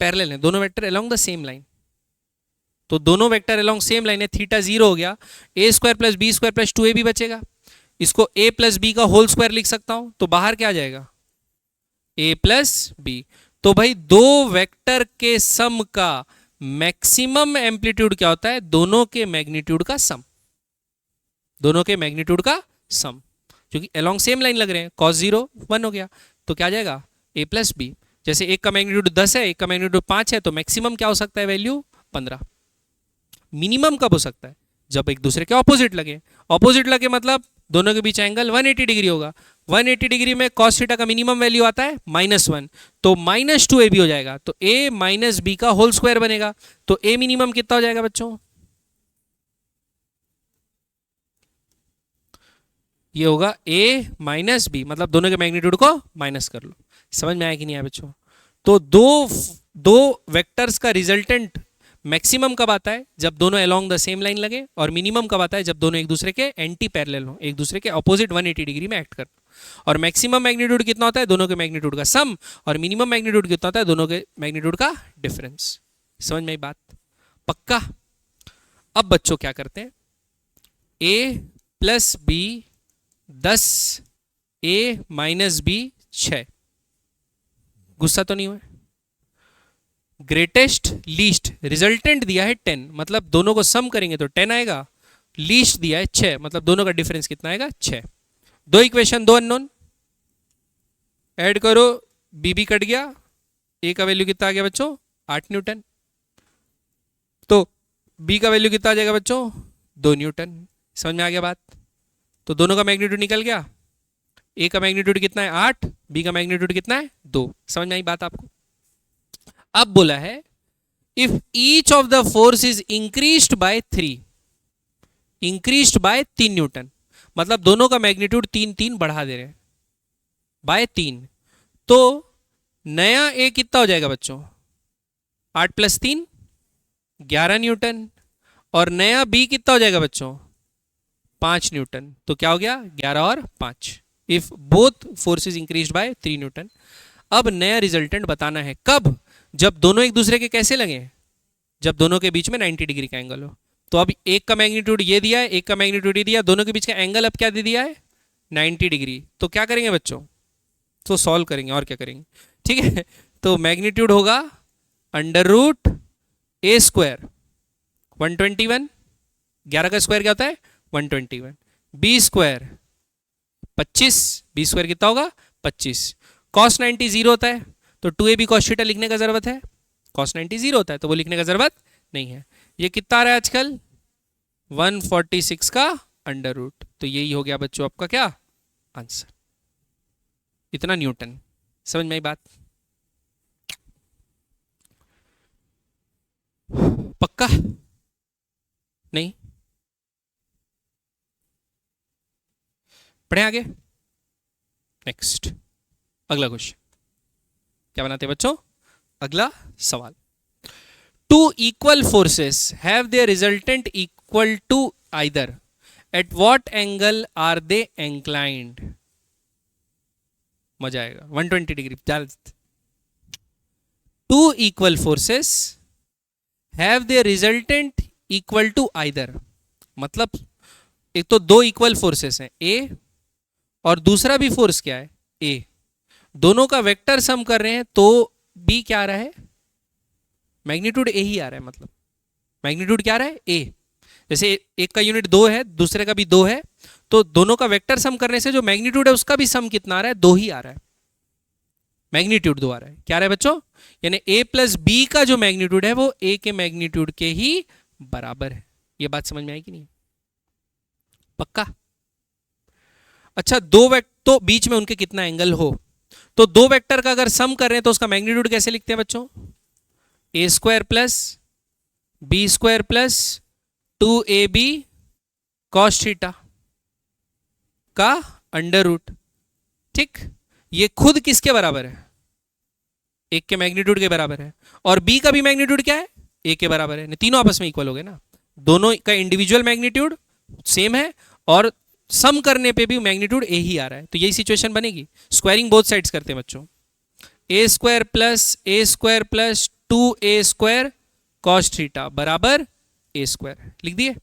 पैरेलल हैं, दोनों vector along the same line. तो दोनों वेक्टर अलोंग सेम लाइन है, थीटा 0 हो गया, a² + b² + 2ab बचेगा। इसको a + b का होल स्क्वायर लिख सकता हूं, तो बाहर क्या आ जाएगा, a + b। तो भाई दो वेक्टर के सम का मैक्सिमम एम्पलीट्यूड क्या होता है, दोनों के मैग्नीट्यूड का सम, दोनों के मैग्नीट्यूड का सम, क्योंकि अलोंग सेम लाइन लग रहे हैं। cos 0 1 हो गया, तो क्या आ जाएगा a + b। जैसे एक का मैग्नीट्यूड 10 है, एक का मैग्नीट्यूड 5 है, तो मैक्सिमम क्या हो सकता है, वैल्यू 15। मिनिमम कब हो सकता है, जब एक दूसरे के ऑपोजिट लगे। ऑपोजिट लगे मतलब दोनों के बीच एंगल 180 डिग्री होगा। 180 डिग्री में cos थीटा का मिनिमम वैल्यू आता है -1, तो -2ab हो जाएगा, तो a - b का होल स्क्वायर बनेगा। तो a मिनिमम कितना हो जाएगा बच्चों, ये होगा a - b, मतलब दोनों के मैग्नीट्यूड को माइनस कर लो। समझ में आया कि नहीं आया बच्चों। तो दो वेक्टर्स का रिजल्टेंट मैक्सिमम कब आता है, जब दोनों अलोंग द सेम लाइन लगे, और मिनिमम कब आता है, जब दोनों एक दूसरे के एंटी पैरेलल हो, एक दूसरे के ऑपोजिट 180 डिग्री में एक्ट कर। और मैक्सिमम मैग्नीट्यूड कितना होता है, दोनों के मैग्नीट्यूड का सम, और मिनिमम मैग्नीट्यूड कितना होता है, दोनों के मैग्नीट्यूड का डिफरेंस। समझ में आई बात, पक्का। अब बच्चों क्या करते हैं, a + b 10, a - b 6। गुस्सा तो नहीं हुआ। ग्रेटेस्ट लीस्ट रिजल्टेंट दिया है 10, मतलब दोनों को सम करेंगे तो 10 आएगा। लीस्ट दिया है 6, मतलब दोनों का डिफरेंस कितना आएगा, 6। दो इक्वेशन, दो अननोन, ऐड करो, b कट गया, a का वैल्यू कितना आ गया बच्चों, 8 न्यूटन। तो b का वैल्यू कितना आ जाएगा बच्चों, 2 न्यूटन। समझ में आ गया बात। तो दोनों का मैग्नीट्यूड निकल गया, a का मैग्नीट्यूड कितना है 8, b का मैग्नीट्यूड कितना है 2। समझ में आई बात आपको। अब बोला है if each of the force is increased by 3, increased by 3 Newton, मतलब दोनों का मैग्नीट्यूड 3 बढ़ा दे रहे हैं बाय 3, तो नया a कितना हो जाएगा बच्चों, 8 + 3 11 न्यूटन, और नया b कितना हो जाएगा बच्चों, 5 न्यूटन। तो क्या हो गया, 11 और 5, if both forces increased by 3 Newton. अब नया रिजल्टेंट बताना है, कब, जब दोनों एक दूसरे के कैसे लगे, जब दोनों के बीच में 90 डिग्री का एंगल हो। तो अब एक का मैग्नीट्यूड ये दिया है, एक का मैग्नीट्यूड ये दिया, दोनों के बीच का एंगल अब क्या दे दिया है, 90 डिग्री। तो क्या करेंगे बच्चों, तो सॉल्व करेंगे और क्या करेंगे, ठीक है। तो मैग्नीट्यूड होगा अंडर रूट ए स्क्वायर 121, 11 का स्क्वायर क्या होता है 121, बी स्क्वायर 25, बी स्क्वायर कितना होगा 25, कॉस 90 जीरो होता है तो 2ab cos थीटा लिखने का जरूरत है, कॉस 90 जीरो होता है तो वो लिखने का जरूरत नहीं है। ये कितना आ रहा है आजकल 146 का अंडर रूट, तो यही हो गया बच्चों आपका क्या आंसर, इतना न्यूटन। समझ में आई बात, पक्का नहीं, पढ़े आगे। नेक्स्ट अगला क्वेश्चन क्या बनाते हैं बच्चों, अगला सवाल, two equal forces have their resultant equal to either, at what angle are they inclined. मजा आएगा 120 degree. Two equal forces have their resultant equal to either, मतलब एक तो दो इक्वल फोर्सेस हैं ए और दूसरा भी फोर्स क्या है ए, दोनों का वेक्टर सम कर रहे हैं तो बी क्या आ रहा है मैग्नीट्यूड ए ही आ रहा है, मतलब मैग्नीट्यूड क्या आ रहा है ए। जैसे एक का यूनिट 2 है दूसरे का भी 2 है, तो दोनों का वेक्टर सम करने से जो मैग्नीट्यूड है उसका भी सम कितना आ रहा है 2 ही आ रहा है, मैग्नीट्यूड 2 आ रहा है। क्या आ रहा है बच्चों, यानी ए प्लस बी का जो मैग्नीट्यूड है वो ए के मैग्नीट्यूड के ही बराबर है। ये बात समझ में आई कि नहीं, पक्का। अच्छा दो वेक्टर तो बीच में उनके कितना एंगल हो, तो दो वेक्टर का अगर सम कर रहे हैं तो उसका मैग्नीट्यूड कैसे लिखते हैं बच्चों, A square plus B square plus 2ab cos theta का अंडर रूट, ठीक। ये खुद किसके बराबर है, एक के मैग्नीट्यूड के बराबर है, और बी का भी मैग्नीट्यूड क्या है ए के बराबर है, तीनों आपस में इक्वल हो गए ना, दोनों का इंडिविजुअल मैग्नीट्यूड सेम है और सम करने पे भी मैग्नीट्यूड ए ही आ रहा है, तो यही सिचुएशन बनेगी। स्क्वायरिंग बोथ साइड्स करते हैं बच्चों, A square plus 2a square cos theta बराबर ए स्क्वायर लिख दिए।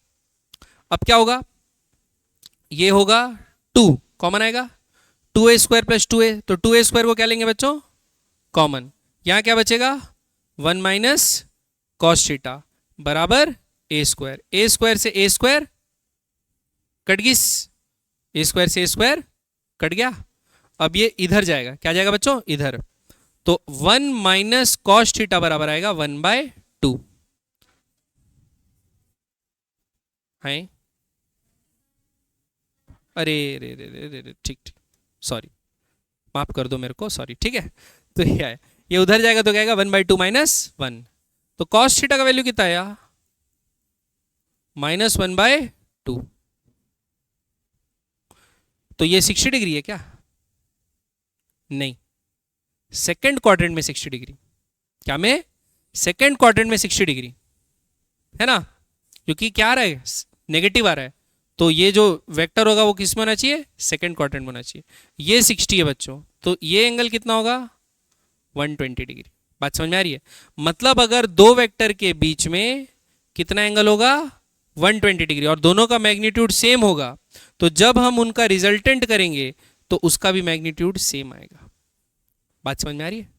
अब क्या होगा, ये होगा 2 कॉमन आएगा, 2a स्क्वायर प्लस 2a, तो 2a स्क्वायर को क्या लेंगे बच्चों कॉमन, यहां क्या बचेगा 1 माइनस cos थीटा बराबर ए स्क्वायर से ए स्क्वायर कट गई, ए स्क्वायर से ए स्क्वायर कट गया। अब ये इधर जाएगा, क्या जाएगा बच्चों इधर, तो 1 माइनस cos थीटा बराबर आएगा 1/2 है। अरे रे रे रे रे रे ठीक ठीक सॉरी, माफ कर दो मेरे को, सॉरी, ठीक है। तो ये है, ये उधर जाएगा तो क्या आएगा 1/2 माइनस 1, तो cos थीटा का वैल्यू कितना आया -1/2, तो ये 60 डिग्री है क्या, नहीं, सेकेंड क्वाड्रेंट में 60 डिग्री, क्या में सेकेंड क्वाड्रेंट में 60 डिग्री है ना, क्योंकि क्या आ रहा है नेगेटिव आ रहा है, तो ये जो वेक्टर होगा वो किस में होना चाहिए सेकेंड क्वाड्रेंट में होना चाहिए। ये 60 है बच्चों, तो ये एंगल कितना होगा 120 डिग्री। बात समझ में आ रही है, मतलब अगर दो वेक्टर के बीच में कितना एंगल होगा 120 डिग्री और दोनों का मैग्नीट्यूड सेम होगा, तो जब हम उनका रिजल्टेंट करेंगे तो उसका भी मैग्नीट्यूड सेम आएगा। बात समझ में आ रही है,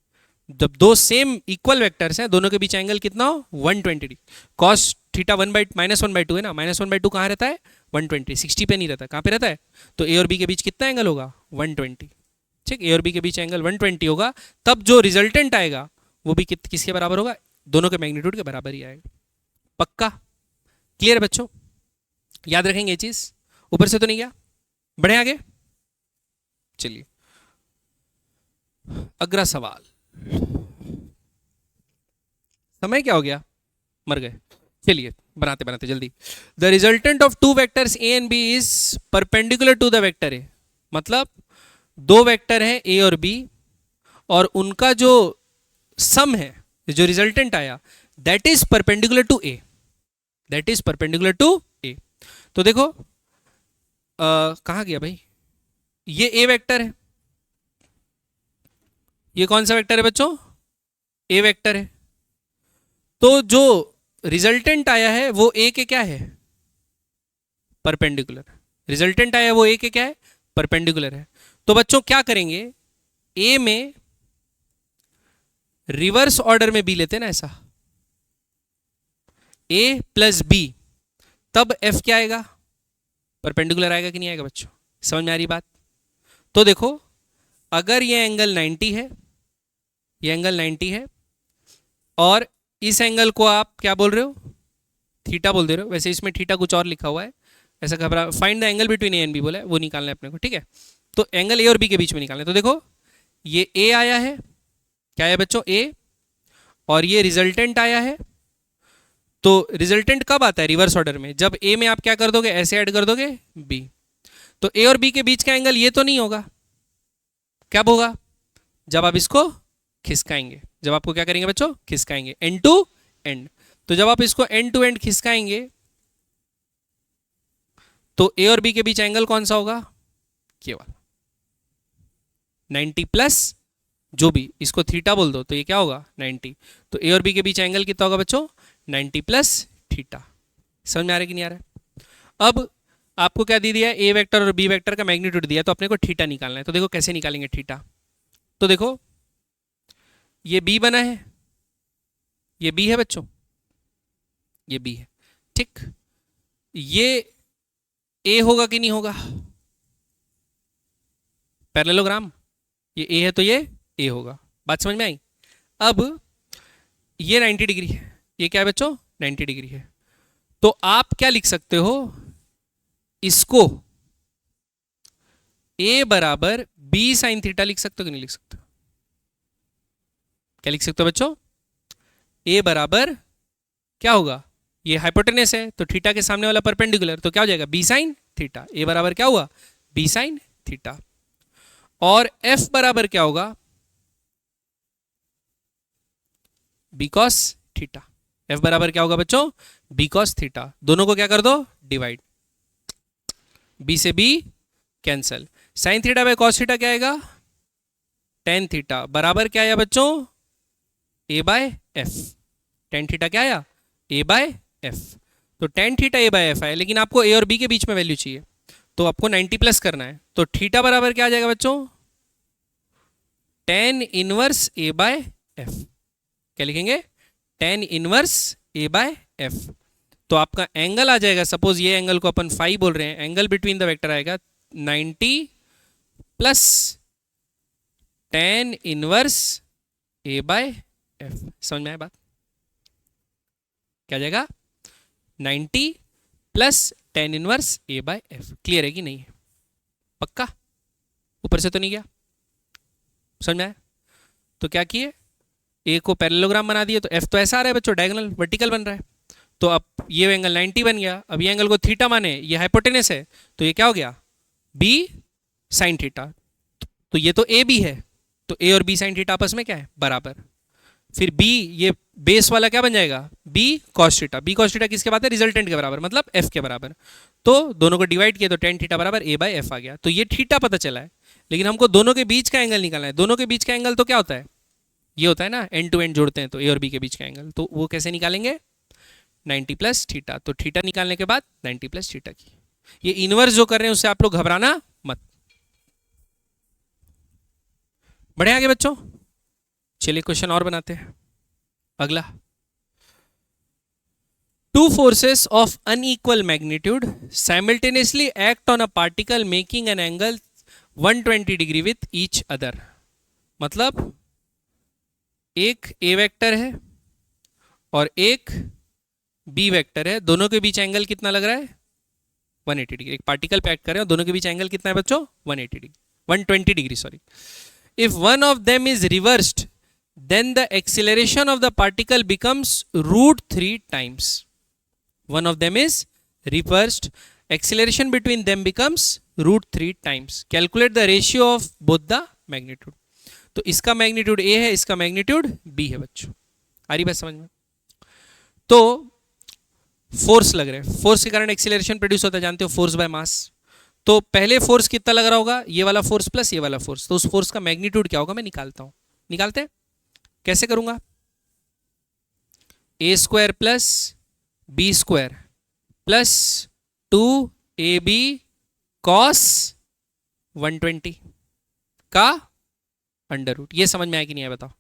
जब दो सेम इक्वल वेक्टर्स हैं दोनों के बीच एंगल कितना हो 120 डिग्री, cos थीटा -1/2 है ना, -1/2 कहाँ रहता है 120, 60 पे नहीं रहता, कहाँ पे रहता है, तो ए और बी के बीच कितना एंगल होगा 120, ठीक, ए और बी के बीच एंगल 120 होगा, तब जो रिजल्टेंट आएगा वो भी किसके बराबर होगा, दोनों के मैग्नीट्यूड के बराबर ही आएगा। पक्का क्लियर है बच्चों, याद रखेंगे ये चीज, ऊपर से तो नहीं गया, बढ़े आगे। चलिए अगला सवाल, समय क्या हो गया, मर गए, चलिए बनाते बनाते जल्दी। The resultant of two vectors A and B is perpendicular to the vector A, मतलब दो वेक्टर हैं ए और बी और उनका जो सम है, जो रिजल्टेंट आया, that is perpendicular to A, that is perpendicular to A. तो देखो कहाँ गया भाई, ये ए वेक्टर है, ये कौन सा वेक्टर है बच्चों ए वेक्टर है, तो जो रिजल्टेंट आया है वो ए के क्या है परपेंडिकुलर, रिजल्टेंट आया है वो ए के क्या है परपेंडिकुलर है। तो बच्चों क्या करेंगे, ए में रिवर्स ऑर्डर में बी लेते हैं ना, ऐसा ए प्लस बी, तब एफ क्या आएगा, परपेंडिकुलर आएगा कि नहीं आएगा बच्चों? समझ में आ रही बात? तो देखो, अगर ये एंगल 90 है, ये एंगल 90 है, और इस एंगल को आप क्या बोल रहे हो, थीटा बोल दे रहे हो। वैसे इसमें थीटा कुछ और लिखा हुआ है, ऐसा घबरा, find the angle between A and B बोला है, वो निकालना है अपने को, ठीक है? तो एंगल ए और बी के बीच में निकालना है। तो देखो, ये ए आया है, क्या है बच्चों, ए, और ये रिजल्टेंट आया है। तो रिजल्टेंट कब आता है रिवर्स ऑर्डर में? जब ए में आप क्या कर दोगे, ऐसे ऐड कर दोगे बी। तो ए और बी के बीच का एंगल ये तो नहीं होगा, कब होगा, जब आप इसको खिसकाएंगे। जब आपको क्या करेंगे बच्चों, खिसकाएंगे, एंड टू एंड। तो जब आप इसको एंड टू एंड खिसकाएंगे तो ए और बी के बीच एंगल कौन सा होगा, ये वाला 90 प्लस जो भी, इसको थीटा बोल दो, तो ये क्या होगा 90। तो ए और बी के बीच एंगल कितना होगा बच्चों, 90 प्लस थीटा। समझ में आ रहा है कि नहीं आ रहा है? अब आपको क्या दे दिया है, ए वेक्टर और बी वेक्टर का मैग्नीट्यूड दिया है, तो अपने को थीटा निकालना है। तो देखो कैसे निकालेंगे थीटा। तो देखो, ये बी बना है, ये बी है बच्चों, ये बी है, ठीक। ये ए होगा कि नहीं होगा, पैरेललोग्राम, ये ए है तो ये ए होगा। बात समझ में आई? अब ये 90 डिग्री है, ये क्या है बच्चों, 90 डिग्री है। तो आप क्या लिख सकते हो, इसको ए बराबर बी साइन थीटा लिख सकते हो कि नहीं लिख सकते? क्या लिख सकते हो बच्चों, ए बराबर क्या होगा, ये हाइपोटेनस है तो थीटा के सामने वाला परपेंडिकुलर, तो क्या हो जाएगा, बी साइन थीटा। ए बराबर क्या हुआ, बी साइन थीटा। और एफ बराबर क्या होगा, बी कॉस थीटा। एफ बराबर क्या होगा बच्चों, बी कॉस थीटा। दोनों को क्या कर दो, डिवाइड, बी से B cancel, sine theta by cos theta क्या आएगा, टेन थीटा, बराबर क्या आया बच्चों, A by F. Tan theta क्या आया, ए बाय एफ। तो tan theta A by F आया, लेकिन आपको ए और बी के बीच में वैल्यू चाहिए, तो आपको 90 प्लस करना है। तो थीटा बराबर क्या आ जाएगा बच्चों, tan inverse A by F. क्या लिखेंगे, tan inverse A by F. तो आपका एंगल आ जाएगा, सपोज ये एंगल को अपन फाई बोल रहे हैं, एंगल बिटवीन द वेक्टर आएगा 90 plus tan inverse A by F. समझ में आया बात? क्या जाएगा, 90 plus tan inverse A by F. Clear है कि नहीं है? पक्का? ऊपर से तो नहीं गया? समझ में आया? तो क्या किए, ए को पैरेललोग्राम बना दिए, तो एफ तो ऐसा आ रहा है बच्चों, डायगोनल वर्टिकल बन रहा है। तो अब ये एंगल 90 बन गया, अब ये एंगल को थीटा माने, ये हाइपोटेनस है, तो ये क्या हो गया, बी साइन थीटा। तो ये तो ए बी है, तो ए और बी साइन थीटा आपस में क्या है, बराबर। फिर बी, ये बेस वाला क्या बन जाएगा, B cos theta. B cos theta किसके बात है, रिजल्टेंट के बराबर, मतलब एफ के बराबर। तो दोनों को डिवाइड किया तो टेन थीटा बराबर ए बाय एफ आ गया। तो ये थीटा पता चला है, लेकिन हमको दोनों के बीच का एंगल निकालना है। दोनों के बीच का एंगल तो क्या होता है, ये होता है ना, एंड टू एंड जोड़ते हैं तो ए और बी के बीच का एंगल। तो वो कैसे निकालेंगे, 90 प्लस थीटा। तो थीटा निकालने के बाद 90 प्लस थीटा की, ये इनवर्स जो कर रहे हैं उससे आप लोग घबराना मत। बढ़े आगे बच्चों, चलिए क्वेश्चन और बनाते हैं। अगला, two forces of unequal magnitude simultaneously act on a particle making an angle 120 degree with each other। मतलब एक ए वेक्टर है और एक बी वेक्टर है, दोनों के बीच एंगल कितना लग रहा है, 180 डिग्री। एक पार्टिकल पे एक्ट कर रहे हैं, दोनों के बीच एंगल कितना है बच्चों, 180 degree, 120 degree sorry. If one of them is reversed then the acceleration of the particle becomes √3 times। one of them is reversed, acceleration between them becomes √3 times। calculate the ratio of both the magnitude। तो इसका magnitude a है, इसका magnitude b है बच्चों। आ रही बात समझ में? तो फोर्स लग रहे हैं, फोर्स के कारण एक्सीलरेशन प्रोड्यूस होता है, जानते हो, फोर्स बाय मास। तो पहले फोर्स कितना लग रहा होगा, ये वाला फोर्स प्लस ये वाला फोर्स, तो उस फोर्स का मैग्नीट्यूड क्या होगा मैं निकालता हूं। निकालते हैं, कैसे करूंगा, A square plus B square plus 2ab cos 120 का अंडर रूट। ये समझ में आया कि नहीं आया बताओ?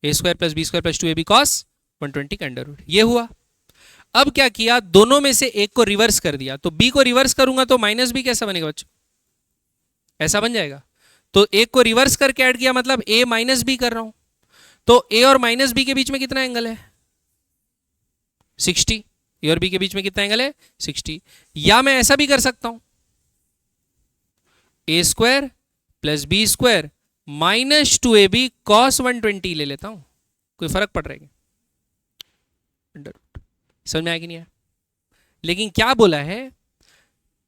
A square plus B square plus 2ab cos 120 का अंडर रूट, ये हुआ। अब क्या किया, दोनों में से एक को रिवर्स कर दिया, तो b को रिवर्स करूंगा तो माइनस बी कैसा बनेगा बच्चों? ऐसा बन जाएगा। तो एक को रिवर्स करके ऐड किया मतलब a माइनस बी कर रहा हूं, तो a और माइनस बी के बीच में कितना एंगल है? 60। ए और बी के बीच में कितना एंगल है? 60। या मैं ऐसा भी कर सकता हूं, A square plus B square minus 2ab cos 120 ले लेता हूं, कोई फर्क पड़ रहा है? Under root. समझ में आया कि नहीं आया? लेकिन क्या बोला है,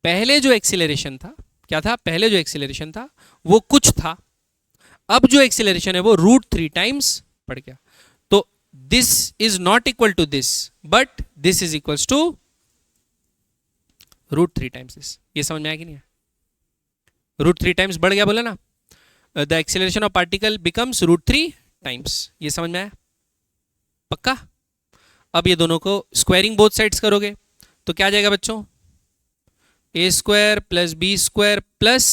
पहले जो एक्सीलरेशन था, क्या था? पहले जो एक्सीलरेशन था वो कुछ था, अब जो एक्सीलरेशन है वो √3 टाइम्स बढ़ गया। तो this is not equal to this, but this is equal to √3 times this. ये समझ में आया कि नहीं? √3 टाइम्स बढ़ गया बोला ना, the acceleration of particle becomes √3 times. ये समझ में आया? पक्का? अब ये दोनों को स्क्वायरिंग बोथ साइड्स करोगे तो क्या जाएगा बच्चों? A square plus B square plus,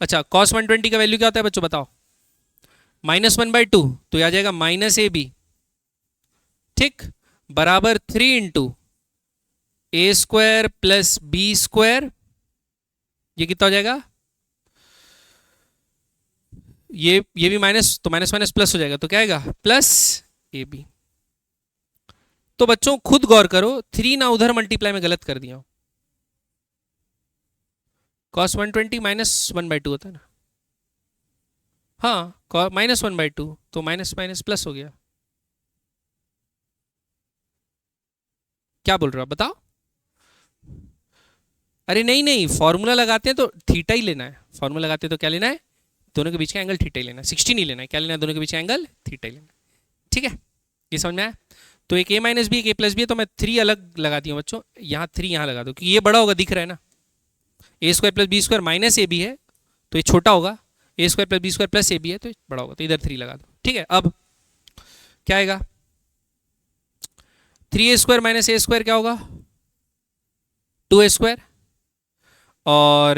अच्छा कॉस 120 का वैल्यू क्या होता है बच्चों बताओ? -1/2, तो आ जाएगा माइनस ए बी, ठीक, बराबर 3 इंटू ए स्क्वायर प्लस बी स्क्वायर, ये कितना हो जाएगा? ये भी माइनस, तो माइनस माइनस प्लस हो जाएगा, तो क्या आएगा? Plus A B. तो बच्चों खुद गौर करो, 3 ना उधर मल्टीप्लाई में गलत कर दिया, कॉस 120 -1/2 होता है ना? हाँ, -1/2, तो माइनस माइनस प्लस हो गया। क्या बोल रहे हो आप बताओ? अरे नहीं नहीं, फॉर्मूला लगाते हैं तो थीटा ही लेना है। फॉर्मूला लगाते हैं तो क्या लेना है? दोनों के बीच का एंगल थीटा ही लेना है, 60 नहीं लेना है। क्या लेना है? दोनों के बीच का एंगल थीटा ही लेना है। ठीक है, ये समझ में आया? तो एक a माइनस बी, एक a प्लस बी है, तो मैं 3 अलग लगा दिया बच्चों, यहाँ 3 यहाँ लगा दो, क्योंकि ये बड़ा होगा, दिख रहा है ना। A square plus B square minus A B है तो ये छोटा होगा, A square plus B square plus A B है तो ये बड़ा होगा, तो इधर 3 लगा दो। ठीक है, अब क्या आएगा? 3a स्क्वायर माइनस ए स्क्वायर क्या होगा? 2a square. और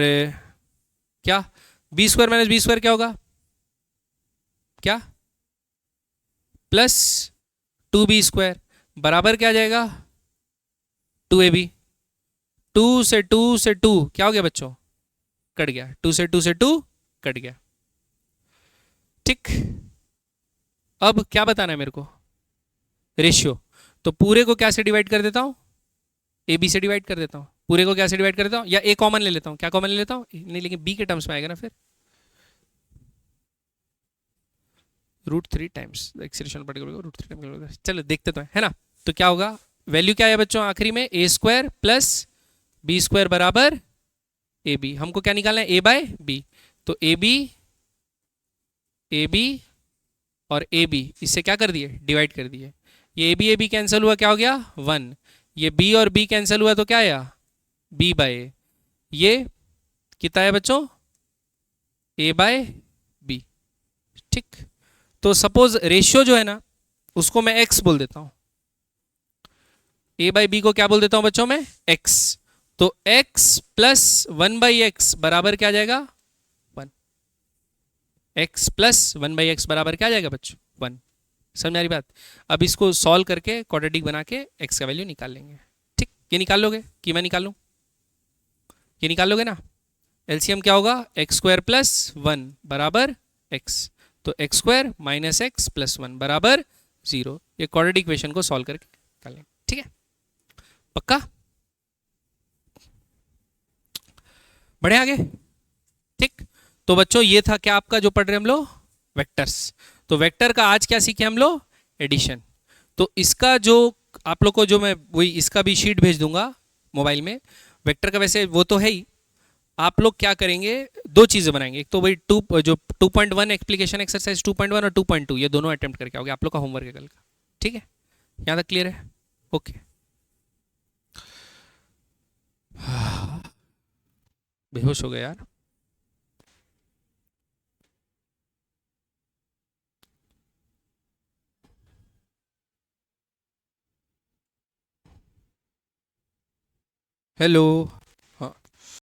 क्या B square minus B square क्या होगा? क्या? प्लस 2b स्क्वायर, बराबर क्या आ जाएगा? 2ab। 2 से 2 से 2 क्या हो गया बच्चों? कट गया। 2 से 2 से 2 कट गया। ठीक, अब क्या बताना है मेरे को? रेशियो। तो पूरे को क्या से डिवाइड कर देता हूं? ए बी से डिवाइड कर देता हूं। पूरे को क्या से डिवाइड कर देता हूं? या ए कॉमन ले लेता हूं? क्या कॉमन ले लेता हूं? नहीं, लेकिन बी के टर्म्स में आएगा ना फिर। √3 टाइम्स एक्सीलरेशन पार्टिकल को √3 टाइम्स, चलो देखते तो है ना। तो क्या होगा? वैल्यू क्या है बच्चों आखिरी में? ए स्क्वायर प्लस बी स्क्वायर बराबर ए बी। हमको क्या निकालना है? ए बाय बी। तो ए बी और ए बी इससे क्या कर दिए? डिवाइड कर दिए। ये ए बी कैंसिल हुआ, क्या हो गया? 1। ये बी और बी कैंसिल हुआ तो क्या आया? बी बाय ए। ये कितना है बच्चों? A bye B. ठीक, तो सपोज रेशियो जो है ना उसको मैं एक्स बोल देता हूं, ए बाई बी को क्या बोल देता हूं बच्चों में? एक्स। तो x प्लस 1/x बराबर क्या आ जाएगा? 1। x प्लस 1/x बराबर क्या आ जाएगा बच्चों? 1। समझ आ रही बात? अब इसको सॉल्व करके क्वाड्रेटिक बना के x का वैल्यू निकाल लेंगे। ठीक, ये निकाल लोगे कि मैं निकाल लूं? ये निकाल लोगे ना? एलसीएम क्या होगा? एक्स स्क्वायर प्लस 1 बराबर x। तो x square minus x plus 1 बराबर 0। ये क्वाड्रेटिक इक्वेशन को सॉल्व करके निकाल लेंगे। ठीक है, पक्का? बढ़े आगे? ठीक, तो बच्चों ये था क्या आपका जो पढ़ रहे हम लोग? वेक्टर्स। तो वेक्टर का आज क्या सीखे हम लोग? एडिशन। तो इसका जो आप लोग को जो मैं वही इसका भी शीट भेज दूंगा मोबाइल में। वेक्टर का वैसे वो तो है ही, आप लोग क्या करेंगे? 2 चीज़ें बनाएंगे। एक तो वही जो 2.1 एप्लीकेशन एक्सरसाइज 2.1 और 2.2 ये दोनों अटेम्प्ट करके आओगे। आप लोग का होमवर्क है कल का। ठीक है, यहाँ तक क्लियर है? ओके। बेहोश हो गए यार। हेलो।